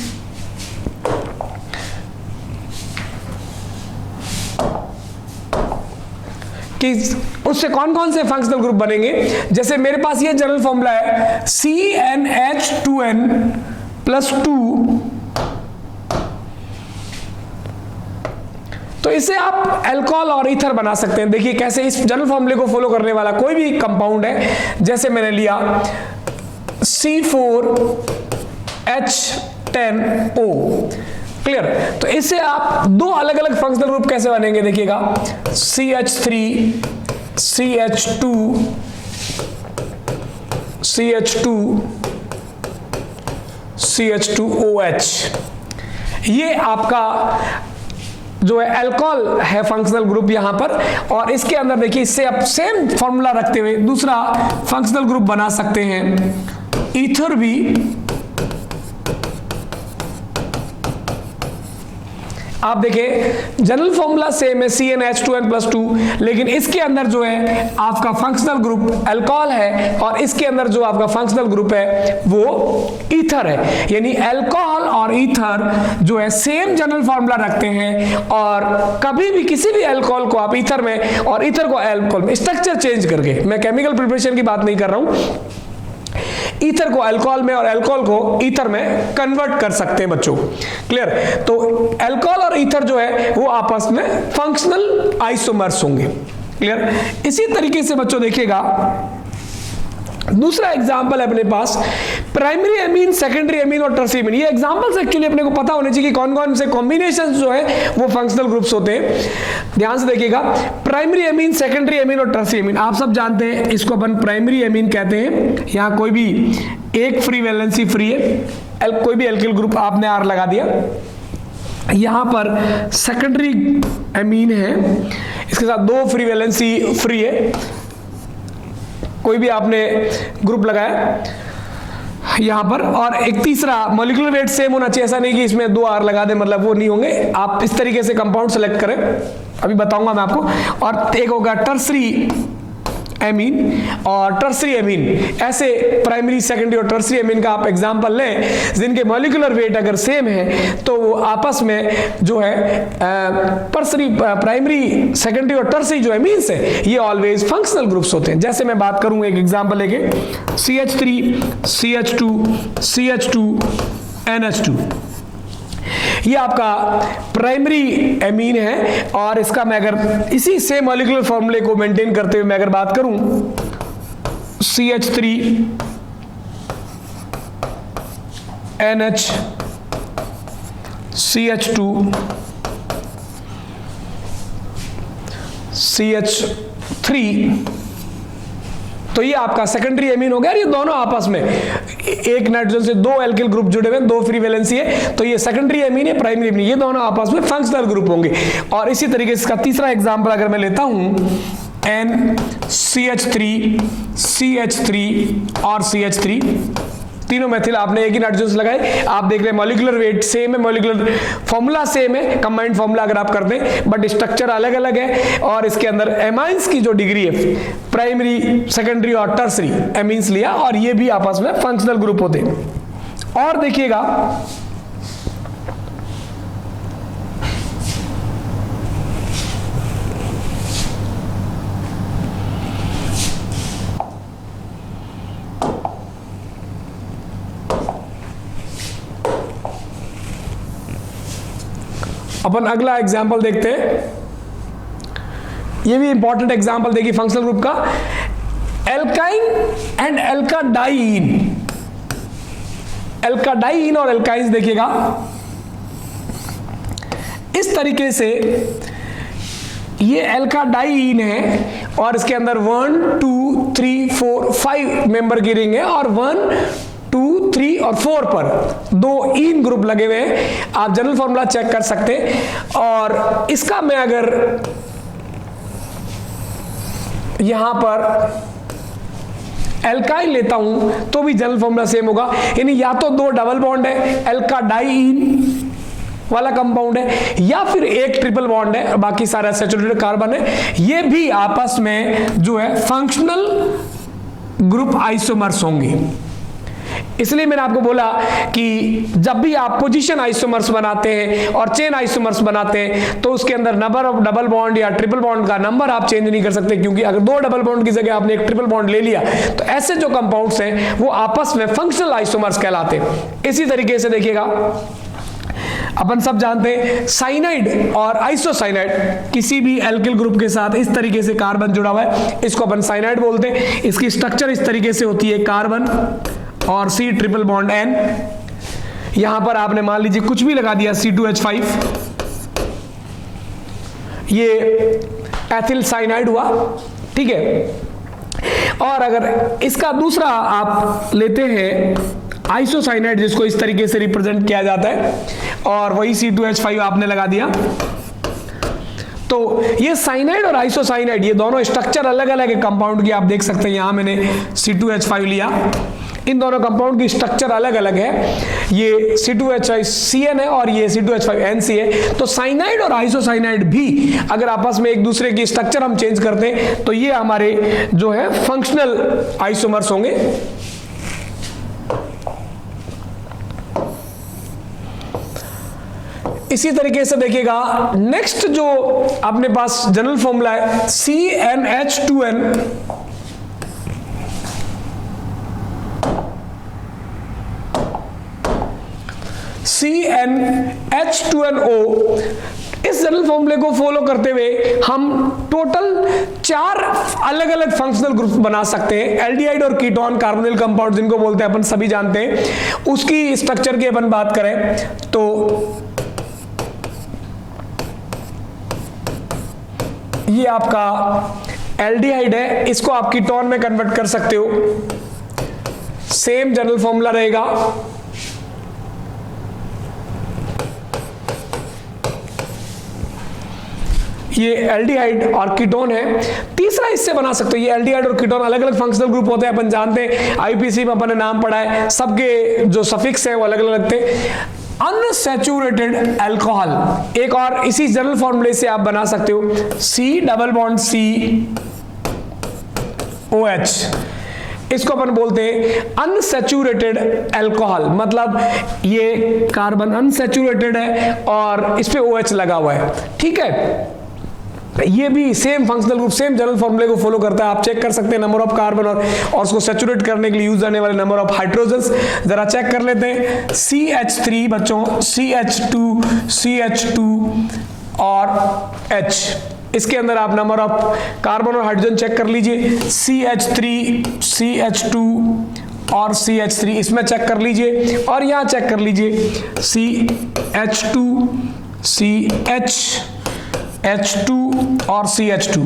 उससे कौन कौन से फंक्शनल ग्रुप बनेंगे। जैसे मेरे पास ये जनरल फॉर्मूला है CnH2n+2, तो इसे आप अल्कोहल और ईथर बना सकते हैं। देखिए कैसे, इस जनरल फॉर्मूले को फॉलो करने वाला कोई भी कंपाउंड है, जैसे मैंने लिया C4H10O। क्लियर? तो इससे आप दो अलग अलग फंक्शनल ग्रुप कैसे बनेंगे देखिएगा, CH3 CH2 CH2 CH2OH, ये आपका जो है अल्कोहल है फंक्शनल ग्रुप यहां पर। और इसके अंदर देखिए, इससे आप सेम फॉर्मूला रखते हुए दूसरा फंक्शनल ग्रुप बना सकते हैं, ईथर भी। आप देखिए जनरल फॉर्मूला सेम है CnH2n+2, लेकिन इसके अंदर जो है आपका फंक्शनल ग्रुप अल्कोहल है और इसके अंदर जो आपका फंक्शनल ग्रुप है वो ईथर है। यानी अल्कोहल और ईथर जो है सेम जनरल फॉर्मूला रखते हैं, और कभी भी किसी भी अल्कोहल को आप ईथर में और ईथर को अल्कोहल में स्ट्रक्चर चेंज करके, मैं केमिकल प्रिपरेशन की बात नहीं कर रहा हूं, ईथर को अल्कोहल में और अल्कोहल को ईथर में कन्वर्ट कर सकते हैं बच्चों। क्लियर? तो अल्कोहल और ईथर जो है वो आपस में फंक्शनल आइसोमर्स होंगे। क्लियर? इसी तरीके से बच्चों देखिएगा, दूसरा एग्जांपल है अपने पास प्राइमरी एमीन, सेकेंडरी एमीन और टर्शियरी एमीन। ये एग्जांपल्स एक्चुअली अपने को पता होने चाहिए कि कौन कौन से कॉम्बिनेशंस जो है वो फंक्शनल ग्रुप्स होते हैं। ध्यान से देखिएगा, प्राइमरी एमीन, सेकेंडरी एमीन और टर्शियरी एमीन, आप सब जानते हैं इसको अपन प्राइमरी एमीन कहते हैं। यहाँ कोई भी एक फ्री वैलेंसी फ्री है, कोई भी एल्किल ग्रुप आपने R लगा दिया। यहाँ पर सेकेंडरी एमीन है, इसके साथ दो फ्री वैलेंसी फ्री है, कोई भी आपने ग्रुप लगाया। यहां पर, और एक तीसरा मॉलिक्यूलर वेट सेम होना चाहिए, ऐसा नहीं कि इसमें 2 R लगा दे, मतलब वो नहीं होंगे। आप इस तरीके से कंपाउंड सेलेक्ट करें, अभी बताऊंगा मैं आपको। और एक होगा टर्सरी एमीन और टर्सरी एमीन, ऐसे प्राइमरी, सेकेंडरी और टर्सरी एमीन का आप एग्जांपल लें जिनके मॉलिक्यूलर वेट अगर सेम है तो वो आपस में जो है प्राइमरी, सेकेंडरी और टर्सरी जो एमीन्स है ये ऑलवेज फंक्शनल ग्रुप्स होते हैं। जैसे मैं बात करूं एक एग्जांपल लेके, CH3 CH2 CH2 NH2, ये आपका प्राइमरी एमीन है। और इसका मैं अगर इसी से मॉलिक्यूलर फॉर्मूले को मेंटेन करते हुए मैं अगर बात करूं, CH3 NH CH2 CH3, तो ये आपका सेकेंडरी एमीन हो गया। ये दोनों आपस में एक नाइट्रोजन से 2 एल्किल ग्रुप जुड़े हुए हैं, 2 फ्री वैलेंसी है, तो ये सेकेंडरी एमीन है, प्राइमरी एमीन, ये दोनों आपस में फंक्शनल ग्रुप होंगे। और इसी तरीके से इसका तीसरा एग्जांपल अगर मैं लेता हूं, NCH3 CH3 और CH3, तीनों मेथिल आपने एक ही नाइट्रोजन लगाए, आप देख रहे हैं मॉलिक्यूलर वेट सेम है, मॉलिक्यूलर फॉर्मूला सेम है, कंबाइंड फॉर्मूला अगर आप करते हैं, बट स्ट्रक्चर अलग अलग है। और इसके अंदर एमाइंस की जो डिग्री है, प्राइमरी, सेकेंडरी और टर्सरी एमीन्स लिया, और ये भी आपस में फंक्शनल ग्रुप होते हैं। और देखिएगा अपन अगला एग्जाम्पल देखते हैं, ये भी इंपॉर्टेंट एग्जाम्पल देखिए फंक्शनल ग्रुप का, एल्काइन एंड एल्काडाइन। एल्काडाइन और एल्काइंस देखिएगा इस तरीके से, ये एल्काडाइन है और इसके अंदर 1 2 3 4 5 मेंबर की रिंग है, और 1 2 3 और 4 पर 2 इन ग्रुप लगे हुए हैं। आप जनरल फॉर्मूला चेक कर सकते हैं। और इसका मैं अगर यहां पर एल्काइल लेता हूं तो भी जनरल फॉर्मूला सेम होगा, यानी या तो 2 डबल बॉन्ड है, एल्काडाइन वाला कंपाउंड है, या फिर एक ट्रिपल बॉन्ड है, बाकी सारा सैचुरेटेड कार्बन है। ये भी आपस में जो है फंक्शनल ग्रुप आइसोमर्स होंगे। इसलिए मैंने आपको बोला कि जब भी आप पोजीशन आइसोमर्स बनाते हैं और चेन आइसोमर्स बनाते हैं तो उसके अंदर नंबर ऑफ डबल बॉन्ड या ट्रिपल बॉन्ड का नंबर आप चेंज नहीं कर सकते, क्योंकि अगर 2 डबल बॉन्ड की जगह आपने एक ट्रिपल बॉन्ड ले लिया तो ऐसे जो कंपाउंड्स हैं वो आपस में फंक्शनल आइसोमर्स कहलाते हैं। इसी तरीके से देखिएगा, अपन सब जानते हैं साइनाइड और आइसोसाइनाइड, किसी भी एल्किल ग्रुप के साथ इस तरीके से कार्बन जुड़ा हुआ है, इसको अपन साइनाइड बोलते हैं। इसकी स्ट्रक्चर इस तरीके से होती है, कार्बन और C ट्रिपल बॉन्ड N, यहां पर आपने मान लीजिए कुछ भी लगा दिया, C2H5, ये एथिल साइनाइड हुआ, ठीक है। और अगर इसका दूसरा आप लेते हैं आइसोसाइनाइड, जिसको इस तरीके से रिप्रेजेंट किया जाता है, और वही C2H5 आपने लगा दिया, तो ये साइनाइड और आइसोसाइनाइड ये दोनों स्ट्रक्चर अलग अलग है कंपाउंड की। आप देख सकते हैं यहां मैंने C2H5 लिया, इन दोनों कंपाउंड की स्ट्रक्चर अलग अलग है, ये C2H5CN है और ये C2H5NC है। तो साइनाइड और आइसोसाइनाइड भी अगर आपस में एक दूसरे की स्ट्रक्चर हम चेंज करते हैं तो ये हमारे जो है फंक्शनल आइसोमर्स होंगे। इसी तरीके से देखिएगा, नेक्स्ट जो अपने पास जनरल फॉर्मूला है CnH2n, CnH2nO, इस जनरल फॉर्मूले को फॉलो करते हुए हम टोटल 4 अलग अलग फंक्शनल ग्रुप बना सकते हैं। एल्डिहाइड और कीटोन कार्बोनिल कंपाउंड जिनको बोलते हैं अपन सभी जानते हैं, उसकी स्ट्रक्चर की अपन बात करें तो ये आपका एल्डिहाइड है, इसको आप कीटोन में कन्वर्ट कर सकते हो, सेम जनरल फॉर्मूला रहेगा। ये एल्डिहाइड और कीटोन है। तीसरा इससे बना सकते हो, ये एल्डिहाइड और कीटोन अलग अलग फंक्शनल ग्रुप होते हैं, अपन जानते हैं, आईपीसी में अपन ने नाम पढ़ा है, सबके जो सफिक्स है वो अलग अलग लगते हैं। अनसैचुरेटेड अल्कोहल एक और इसी जनरल फॉर्मूले से आप बना सकते हो, C डबल बॉन्ड COH, इसको अपन बोलते हैं अनसैचुरेटेड अल्कोहल, मतलब ये कार्बन अनसैचुरेटेड है और इस पे OH लगा हुआ है, ठीक है। ये भी same functional group, same general फॉर्मूले को फॉलो करता है। आप चेक कर सकते हैं नंबर ऑफ कार्बन और उसको सैचुरेट करने के लिए यूज करने वाले नंबर ऑफ हाइड्रोजन्स, जरा चेक कर लेते हैं। CH3 बच्चों, CH2 और H, इसके अंदर आप नंबर ऑफ कार्बन और हाइड्रोजन चेक कर लीजिए। CH3, CH2 और CH3 इसमें चेक कर लीजिए, और यहां चेक कर लीजिए CH2, CH2 और CH2,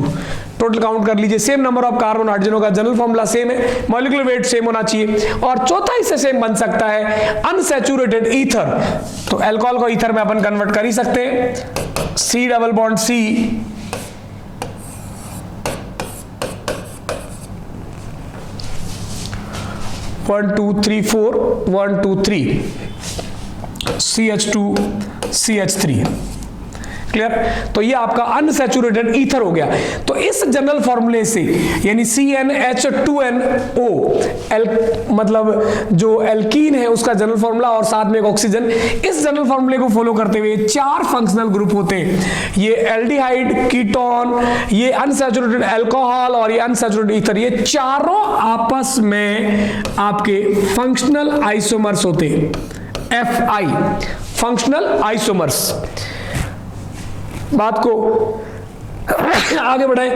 टोटल काउंट कर लीजिए। सेम नंबर ऑफ कार्बन हाइड्रोजनों का जनरल फॉर्मूला सेम है, मॉलिक्यूलर वेट सेम होना चाहिए। और चौथा इससे सेम बन सकता है अनसैचुरेटेड ईथर, तो अल्कोहल को ईथर में अपन कन्वर्ट कर ही सकते हैं। C double bond C, one two three four, 1 2 3, CH2 CH3, clear. तो ये आपका अनसैचुरेटेड ईथर हो गया। तो इस जनरल फॉर्मूले से यानी CnH2nO मतलब जो एल्कीन है उसका जनरल फॉर्मूला और साथ में एक ऑक्सीजन, इस जनरल फॉर्मूले को फॉलो करते हुए चार फंक्शनल ग्रुप होते हैं, ये एल्डिहाइड, कीटोन, ये अनसैचुरेटेड अल्कोहल और ये अनसैचुरेटेड ईथर, ये चारों आपस में आपके फंक्शनल आइसोमर्स होते हैं, FI, फंक्शनल आइसोमर्स। बात को आगे बढ़ाएं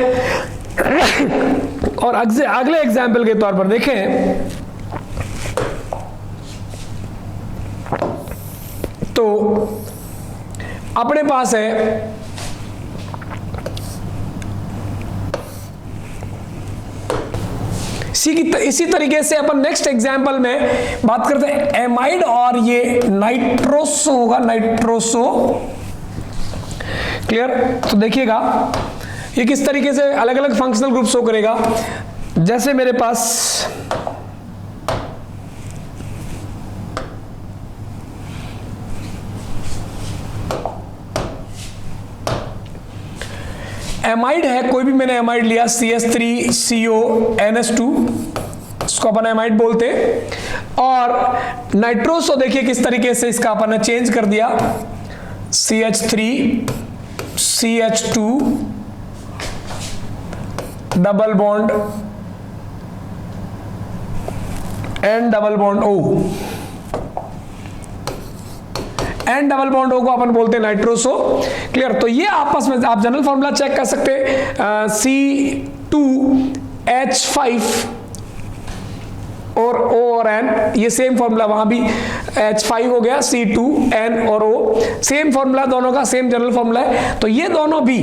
और अगले एग्जाम्पल के तौर पर देखें तो अपने पास है इसी तरीके से अपन नेक्स्ट एग्जाम्पल में बात करते हैं एमाइड और ये नाइट्रोसो होगा, नाइट्रोसो, क्लियर। तो देखिएगा ये किस तरीके से अलग अलग फंक्शनल ग्रुप शो करेगा। जैसे मेरे पास एमाइड है, कोई भी मैंने एमाइड लिया, CH3CONS2, इसको अपन एमाइड बोलते हैं। और नाइट्रोसो देखिए किस तरीके से इसका अपन ने चेंज कर दिया, CH3CH2 double bond N double bond O, N double bond O को अपन बोलते हैं नाइट्रोसो, क्लियर। तो ये आपस में आप जनरल फॉर्मूला चेक कर सकते हैं, C2H5 और O और N, ये सेम फॉर्मूला, वहां भी H5 हो गया, C2N और O, सेम फॉर्मूला दोनों का, सेम जनरल फॉर्मूला है। तो ये दोनों भी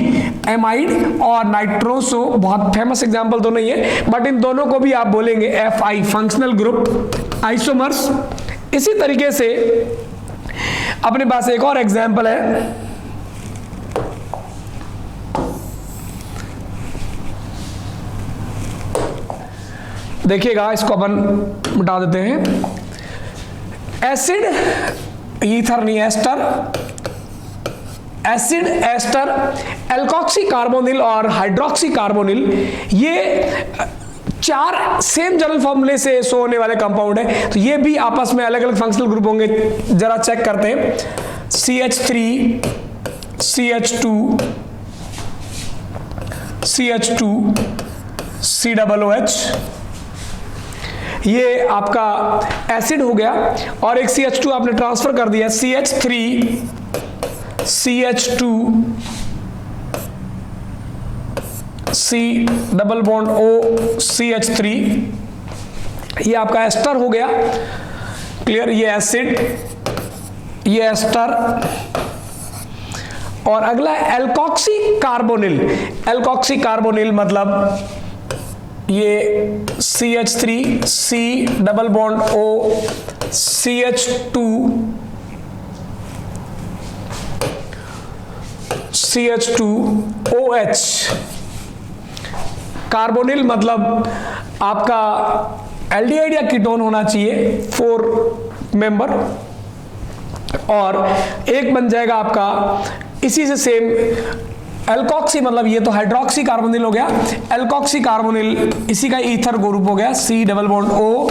एमाइड और नाइट्रोसो बहुत फेमस एग्जांपल तो नहीं है, बट इन दोनों को भी आप बोलेंगे FI, फंक्शनल ग्रुप आइसोमर्स। इसी तरीके से अपने पास एक और एग्जांपल है, देखिएगा, इसको अपन मिटा देते हैं। एसिड, ईथर नहीं, ester, acid, ester, alkoxy carbonyl और हाइड्रोक्सी कार्बोनिल, ये चार सेम जनरल फॉर्मूले से शो होने वाले कंपाउंड है। तो ये भी आपस में अलग अलग फंक्शनल ग्रुप होंगे, जरा चेक करते हैं। CH3 CH2 CH2 COOH, ये आपका एसिड हो गया, और एक CH2 आपने ट्रांसफर कर दिया, CH3 CH2 C double bond O CH3, ये आपका एस्टर हो गया, क्लियर। ये एसिड, ये एस्टर, और अगला एल्कोक्सी कार्बोनिल। एल्कोक्सी कार्बोनिल मतलब ये CH3 C double bond O CH2 CH2OH। Carbonyl मतलब आपका एल्डिहाइड या कीटोन होना चाहिए 4 मेंबर, और एक बन जाएगा आपका इसी से सेम एल्कोक्सी, मतलब ये तो हाइड्रोक्सी कार्बोनिल हो गया, एल्कोक्सी कार्बोनिल इसी का ईथर ग्रुप हो गया C double bond O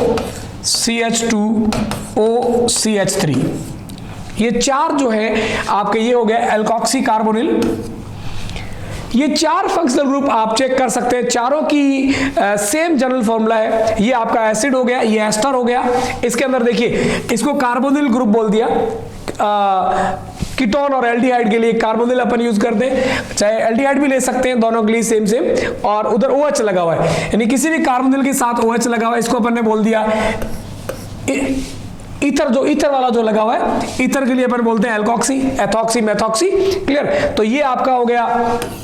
CH2O CH3। ये 4 जो है आपके ये हो गया एल्कोक्सी कार्बोनिल। ये 4 फंक्शनल ग्रुप आप चेक कर सकते हैं, चारों की सेम जनरल फॉर्मूला है। ये आपका एसिड हो गया, ये एस्टर हो गया। इसके अंदर देखिए इसको कार्बोनिल ग्रुप बोल दिया, कीटोन और एल्डिहाइड के लिए कार्बोनिल अपन यूज करते हैं, चाहे एल्डिहाइड भी ले सकते हैं, दोनों के लिए सेम सेम, और उधर OH लगा हुआ है, यानी किसी भी कार्बोनिल के साथ OH लगा हुआ है, इसको अपन ने बोल दिया ईथर। जो ईथर वाला जो लगा हुआ है, ईथर के लिए अपन बोलते हैं एल्कोक्सी, एथॉक्सी, मेथॉक्सी। क्लियर? तो ये आपका हो गया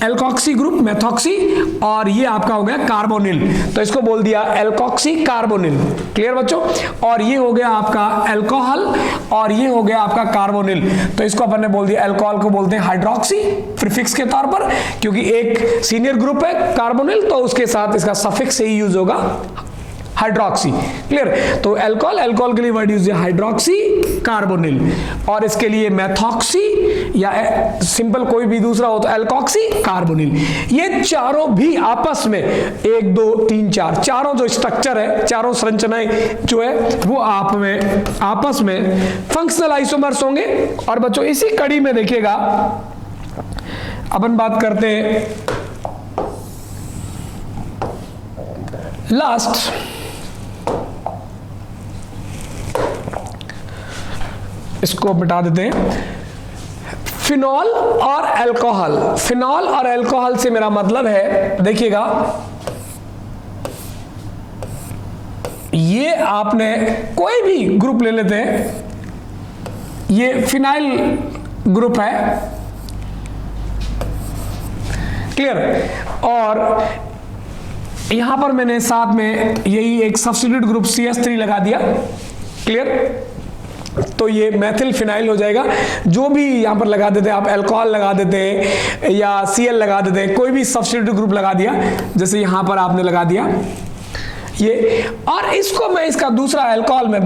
एल्कोक्सी ग्रुप, मेथॉक्सी, और ये आपका हो गया कार्बोनिल, तो इसको बोल दिया एल्कोक्सी कार्बोनिल। क्लियर बच्चों? और ये हो गया आपका एल्कोहल, और ये हो गया आपका कार्बोनिल, तो इसको अपन ने बोल दिया, एल्कोहल को बोलते हैं हाइड्रोक्सी प्रीफिक्स के तौर पर, क्योंकि एक सीनियर ग्रुप है कार्बोनिल, तो उसके साथ इसका सफिक्स ही यूज होगा हाइड्रोक्सी। क्लियर? तो अल्कोहल, अल्कोहल के लिए वर्ड यूज है हाइड्रोक्सी कार्बोनिल, और इसके लिए मेथॉक्सी या सिंपल कोई भी दूसरा हो तो एल्कोक्सी कार्बोनिल। ये चारों भी आपस में 1 2 3 4 चारों जो स्ट्रक्चर है, चारों संरचनाएं जो है वो आपस में फंक्शनल आइसोमर्स होंगे। और बच्चों इसी कड़ी में देखिएगा अपन बात करते हैं लास्ट इसको मिटा देते हैं, फिनॉल और अल्कोहल। फिनॉल और अल्कोहल से मेरा मतलब है, देखिएगा ये आपने कोई भी ग्रुप ले लेते हैं, ये फिनाइल ग्रुप है। क्लियर? और यहां पर मैंने साथ में यही एक सब्स्टिट्यूट ग्रुप CH3 लगा दिया। क्लियर? तो ये मैथिल फिनाइल हो जाएगा। जो भी यहां पर लगा देते हैं आप, अल्कोहल लगा देते हैं या Cl लगा देते हैं, कोई भी सब्स्टिट्यूट ग्रुप लगा दिया, जैसे यहां पर आपने लगा दिया ये, और इसको मैं इसका दूसरा अल्कोहल में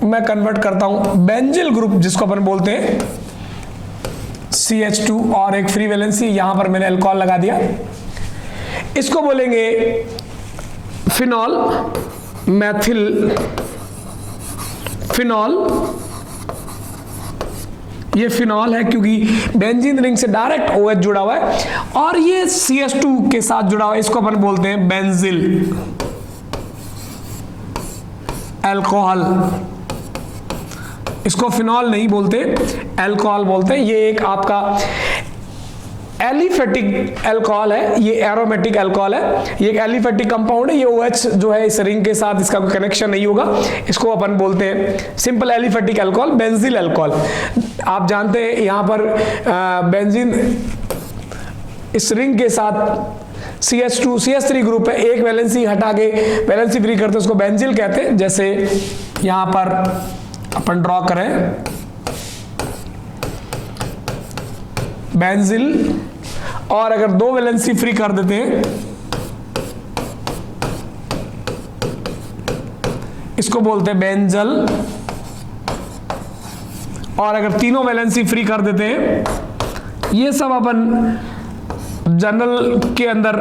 मैं कन्वर्ट करता हूं बेंजिल ग्रुप, जिसको अपन बोलते हैं CH2 और एक फ्री वैलेंसी, यहां पर मैंने अल्कोहल लगा दिया, इसको बोलेंगे फिनॉल, मैथिल फिनॉल। ये फिनॉल है क्योंकि बेंजीन रिंग से डायरेक्ट OH जुड़ा हुआ है, और ये CH2 के साथ जुड़ा हुआ है, इसको अपन बोलते हैं बेंजिल अल्कोहल। इसको फिनॉल नहीं बोलते, अल्कोहल बोलते हैं। ये एक आपका एलिफेटिक अल्कोहल है, ये एरोमेटिक अल्कोहल है, ये एक एलिफेटिक कंपाउंड है। ये OH जो है इस रिंग के साथ इसका कोई कनेक्शन नहीं होगा, इसको अपन बोलते हैं सिंपल एलिफेटिक अल्कोहल, बेंजील अल्कोहल। आप जानते हैं यहां पर बेंजीन इस रिंग के साथ CH2 CH3 ग्रुप है, एक वैलेंसी हटा के वैलेंसी फ्री करते हैं, उसको बेंजील कहते हैं। जैसे यहां पर अपन ड्रॉ करें बेंजील, और अगर 2 वैलेंसी फ्री कर देते हैं, इसको बोलते हैं बेंजल, और अगर 3 वैलेंसी फ्री कर देते हैं, ये सब अपन जनरल के अंदर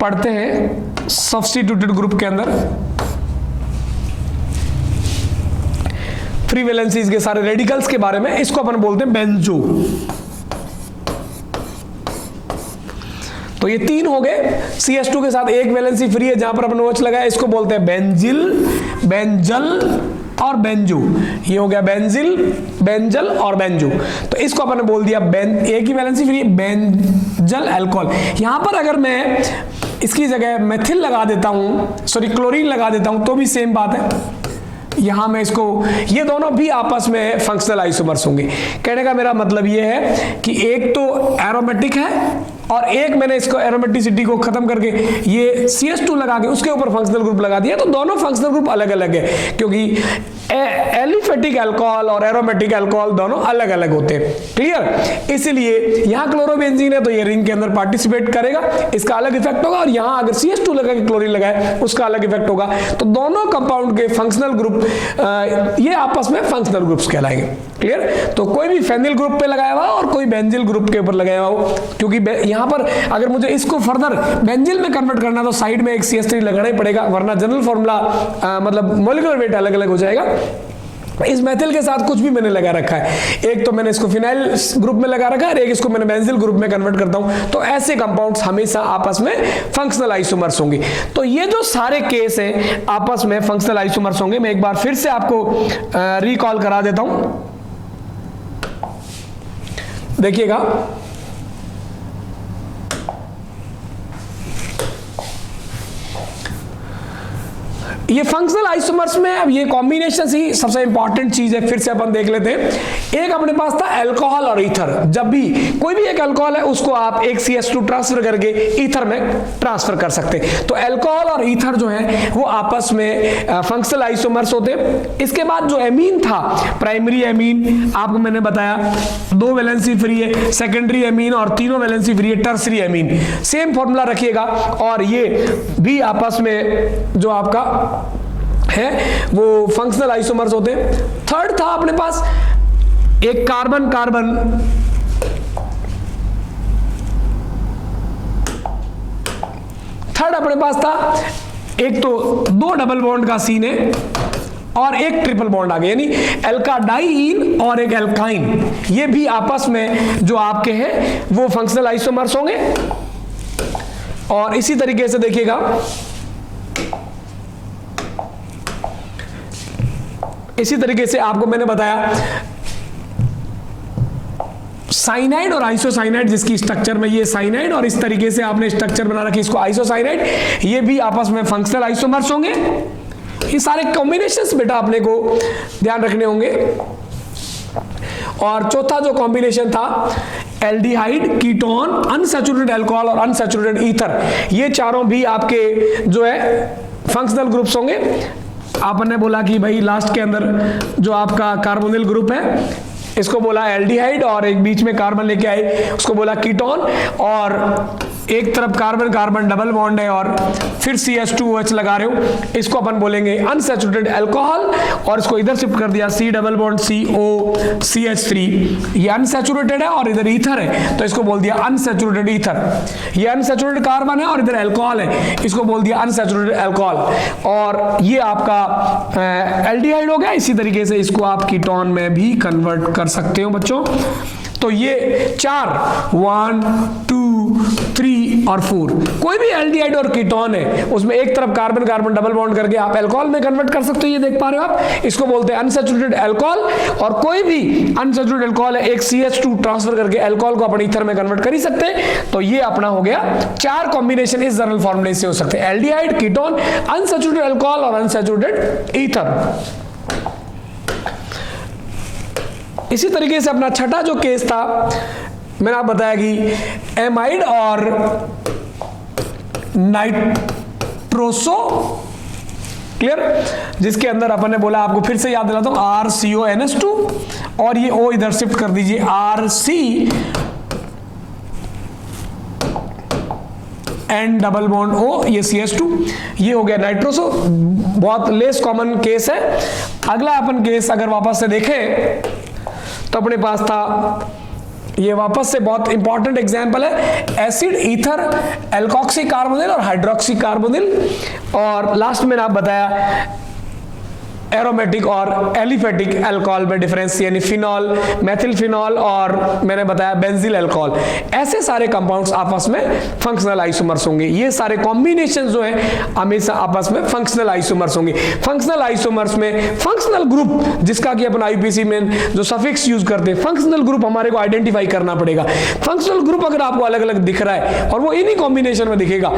पढ़ते हैं सब्स्टिट्यूटेड ग्रुप के अंदर, फ्री वैलेंसीज के सारे रेडिकल्स के बारे में, इसको अपन बोलते हैं बेंजो। तो ये 3 हो गए। CH2 के साथ एक वैलेंसी फ्री है जहां पर अपन OH लगाया, इसको बोलते हैं बेंजिल, बेंजल और बेंजो। ये हो गया बेंजिल, बेंजल और बेंजो। तो इसको अपन ने बोल दिया एक ही वैलेंसी फ्री बेंजल अल्कोहल। यहां पर अगर मैं इसकी जगह मेथिल लगा देता हूं, सॉरी क्लोरीन लगा देता हूं, तो भी सेम बात है। यहां मैं इसको, ये दोनों भी आपस में फंक्शनल आइसोमर्स होंगे। कहने का मेरा मतलब ये है कि एक तो एरोमेटिक है और एक मैंने इसको एरोमेटिसिटी को खत्म करके ये CH2 लगा के उसके ऊपर फंक्शनल ग्रुप लगा दिया, तो दोनों फंक्शनल ग्रुप अलग अलग है, क्योंकि एलिफेटिक अल्कोहल और एरोमेटिक अल्कोहल दोनों अलग अलग होते हैं। क्लियर? इसीलिए यहां क्लोरोबेंजीन है तो ये रिंग के अंदर पार्टिसिपेट करेगा, इसका अलग इफेक्ट होगा, और यहां अगर CH2 लगा के क्लोरीन लगाए उसका अलग इफेक्ट होगा। तो दोनों कंपाउंड के फंक्शनल ग्रुप ये आपस में फंक्शनल ग्रुप्स कहलाएंगे। क्लियर? तो कोई भी फेनिल ग्रुप पे लगाया हुआ और कोई बेंजिल ग्रुप के ऊपर लगाया हुआ हो, क्योंकि यहां पर अगर मुझे इसको फर्दर बेंजिल में कन्वर्ट करना तो साइड में एक CH3 लगाना ही पड़ेगा, वरना जनरल फॉर्मूला मतलब मॉलिक्यूलर वेट अलग अलग हो जाएगा। इस मेथिल के साथ कुछ भी मैंने लगा रखा है, एक तो मैंने इसको फिनाइल ग्रुप में लगा रखा है, एक इसको मैंने बेंजिल ग्रुप में कन्वर्ट करता हूं, तो ऐसे कंपाउंड्स हमेशा आपस में फंक्शनल आइसोमर्स होंगे। तो ये जो सारे केस हैं आपस में फंक्शनल आइसोमर्स होंगे। मैं एक बार फिर से आपको रिकॉल करा देता हूं, देखिएगा। ये फंक्शनल आइसोमर्स में अब ये कॉम्बिनेशन ही सबसे इंपॉर्टेंट चीज है, फिर से अपन देख लेते हैं। एक अपने पास था अल्कोहल और ईथर, जब भी कोई भी एक अल्कोहल है उसको आप एक CH2 ट्रांसफर करके ईथर में ट्रांसफर कर सकते हैं। तो अल्कोहल और ईथर जो है वो आपस में फंक्शनल आइसोमर्स होते हैं। इसके बाद जो एमीन था, प्राइमरी एमीन आपको मैंने बताया 2 वैलेंसी फ्री है, सेकेंडरी एमीन और 3 वैलेंसी फ्री है, टर्सरी एमीन सेम फॉर्मूला रखिएगा, और ये भी आपस में जो आपका है वो फंक्शनल आइसोमर्स होते हैं। थर्ड था अपने पास एक कार्बन कार्बन, थर्ड अपने पास था एक तो 2 डबल बॉन्ड का सीन है और एक ट्रिपल बॉन्ड आ गया, यानी एल्काडाइन और एक एल्काइन, ये भी आपस में जो आपके हैं वो फंक्शनल आइसोमर्स होंगे। और इसी तरीके से देखिएगा, इसी तरीके से आपको मैंने बताया साइनाइड और आइसोसाइनाइड, जिसकी स्ट्रक्चर में ये साइनाइड और इस तरीके से आपने स्ट्रक्चर बना रखी इसको आइसोसाइनाइड, ये भी आपस में फंक्शनल आइसोमर्स होंगे। ये सारे कॉम्बिनेशंस बेटा अपने को ध्यान रखने होंगे। और चौथा जो कॉम्बिनेशन था एल्डिहाइड, कीटोन, अनसैचुरेटेड अल्कोहल और अनसैचुरेटेड ईथर, ये चारों भी आपके जो है फंक्शनल ग्रुप्स होंगे। आपने बोला कि भाई लास्ट के अंदर जो आपका कार्बोनिल ग्रुप है इसको बोला एल्डिहाइड, और एक बीच में कार्बन लेके आए उसको बोला कीटोन, और एक तरफ कार्बन कार्बन डबल बॉन्ड है और फिर CH2OH लगा रहे हो, इसको अपन बोलेंगे अनसैचुरेटेड अल्कोहल, और इसको इधर शिफ्ट कर दिया C डबल बॉन्ड COCH3, ये अनसैचुरेटेड है और इधर ईथर है तो इसको बोल दिया अनसैचुरेटेड ईथर। ये अनसैचुरेटेड कार्बन है और इधर अल्कोहल है, इसको बोल दिया अनसैचुरेटेड अल्कोहल, और ये आपका एल्डिहाइड हो गया। इसी तरीके से इसको आप कीटोन में भी कन्वर्ट कर सकते हो बच्चों। तो ये 4 1 2 3 और 4 कोई भी एल्डिहाइड और कीटोन है उसमें एक तरफ कार्बन कार्बन डबल बॉन्ड करके आप अल्कोहल में कन्वर्ट कर सकते हो, ये देख पा रहे हो आप, इसको बोलते हैं अनसैचुरेटेड अल्कोहल। और कोई भी अनसैचुरेटेड अल्कोहल है एक CH2 ट्रांसफर करके अल्कोहल को अपन ईथर में कन्वर्ट कर ही सकते हैं। तो ये अपना हो गया 4 कॉम्बिनेशन इस जनरल फॉर्मूले से हो सकते हैं, एल्डिहाइड, कीटोन, अनसैचुरेटेड अल्कोहल और अनसैचुरेटेड ईथर। इसी तरीके से अपना छठा जो केस था मैंने आपको बताया कि एमाइड और नाइट्रोसो, क्लियर, जिसके अंदर अपन ने बोला, आपको फिर से याद दिलाता हूं, RCONS2 और ये O इधर शिफ्ट कर दीजिए RC and double bond O, ये CH2, ये हो गया नाइट्रोसो। बहुत लेस कॉमन केस है। अगला अपन केस अगर वापस से देखें तो अपने पास था, ये वापस से बहुत इंपॉर्टेंट एग्जांपल है, एसिड, ईथर, एल्कोक्सी कार्बोनिल और हाइड्रोक्सी कार्बोनिल। और लास्ट में आप बताया एरोमेटिक और एलिफेटिक अल्कोहल में डिफरेंस, यानी फिनॉल, मेथिल फिनॉल और मैंने बताया बेंजील अल्कोहल। ऐसे सारे कंपाउंड्स आपस में फंक्शनल आइसोमर्स होंगे। ये सारे कॉम्बिनेशन जो है हमेशा आपस में फंक्शनल आइसोमर्स होंगे। फंक्शनल आइसोमर्स में फंक्शनल ग्रुप, जिसका कि अपन आईपीसी में जो सफिक्स यूज करते हैं, फंक्शनल ग्रुप हमारे को आइडेंटिफाई करना पड़ेगा। फंक्शनल ग्रुप अगर आपको अलग अलग दिख रहा है और वो इन्हीं कॉम्बिनेशन में दिखेगा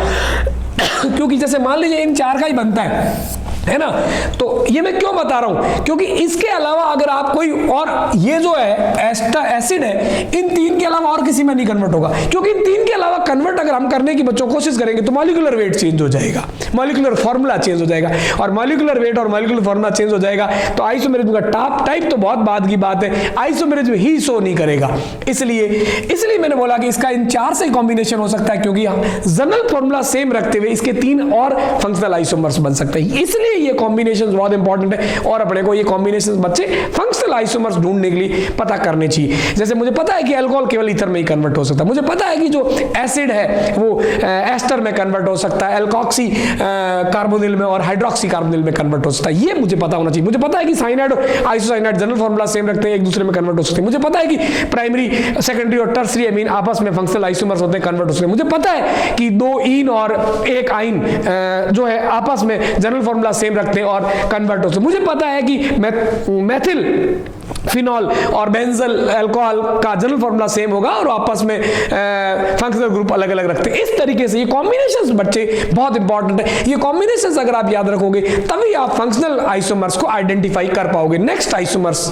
क्योंकि जैसे मान लीजिए इन 4 का ही बनता है है ना। तो ये मैं क्यों बता रहा हूं, क्योंकि इसके अलावा अगर आप कोई और, ये जो है एसिड है, इन तीन के अलावा और किसी में नहीं कन्वर्ट होगा, क्योंकि इन तीन के अलावा कन्वर्ट अगर हम करने की बच्चों कोशिश करेंगे तो मॉलिक्यूलर वेट चेंज हो जाएगा, मॉलिक्यूलर फॉर्मूला चेंज हो जाएगा, और मॉलिक्यूलर वेट और मॉलिक्यूलर फॉर्मूला चेंज हो जाएगा तो आइसोमेरिज्म का टाइप तो बहुत बाद की बात है, आइसोमेरिज्म ही शो नहीं करेगा। इसलिए मैंने बोला कि इसका इन चार से कॉम्बिनेशन हो सकता है, क्योंकि जनरल फॉर्मूला सेम रखते हुए इसके तीन और फंक्शनल आइसोमर्स बन सकते हैं, इसलिए ये कॉम्बिनेशंस बहुत इंपॉर्टेंट है। और अपने को ये कॉम्बिनेशंस बच्चे फंक्शनल आइसोमर्स ढूंढने के लिए पता करने चाहिए। जैसे मुझे पता है कि अल्कोहल केवल ईथर में ही कन्वर्ट हो सकता है, मुझे पता है कि जो एसिड है वो एस्टर में कन्वर्ट हो सकता है, एल्कोक्सी कार्बोनिल में और हाइड्रोक्सी कार्बोनिल में कन्वर्ट हो सकता है, ये मुझे पता होना चाहिए। मुझे पता है कि साइनाइड और आइसोसाइनाइड जनरल फॉर्मूला सेम रखते हैं, एक दूसरे में कन्वर्ट हो सकते हैं। मुझे पता है कि प्राइमरी, सेकेंडरी और टर्सरी अमीन आपस में फंक्शनल आइसोमर्स होते हैं, कन्वर्ट हो सकते हैं। मुझे पता है कि दो ईन और एक आइन जो है आपस में जनरल फॉर्मूला सेम रखते हैं और कन्वर्ट हो सकते हैं। मुझे पता है कि मेथिल फिनॉल और बेंजल अल्कोहल का जनरल फॉर्मूला सेम होगा और आपस में फंक्शनल ग्रुप अलग अलग रखते हैं। इस तरीके से ये कॉम्बिनेशंस बच्चे बहुत इंपॉर्टेंट है। ये कॉम्बिनेशंस अगर आप याद रखोगे तभी आप फंक्शनल आइसोमर्स को आइडेंटिफाई कर पाओगे। Next isomers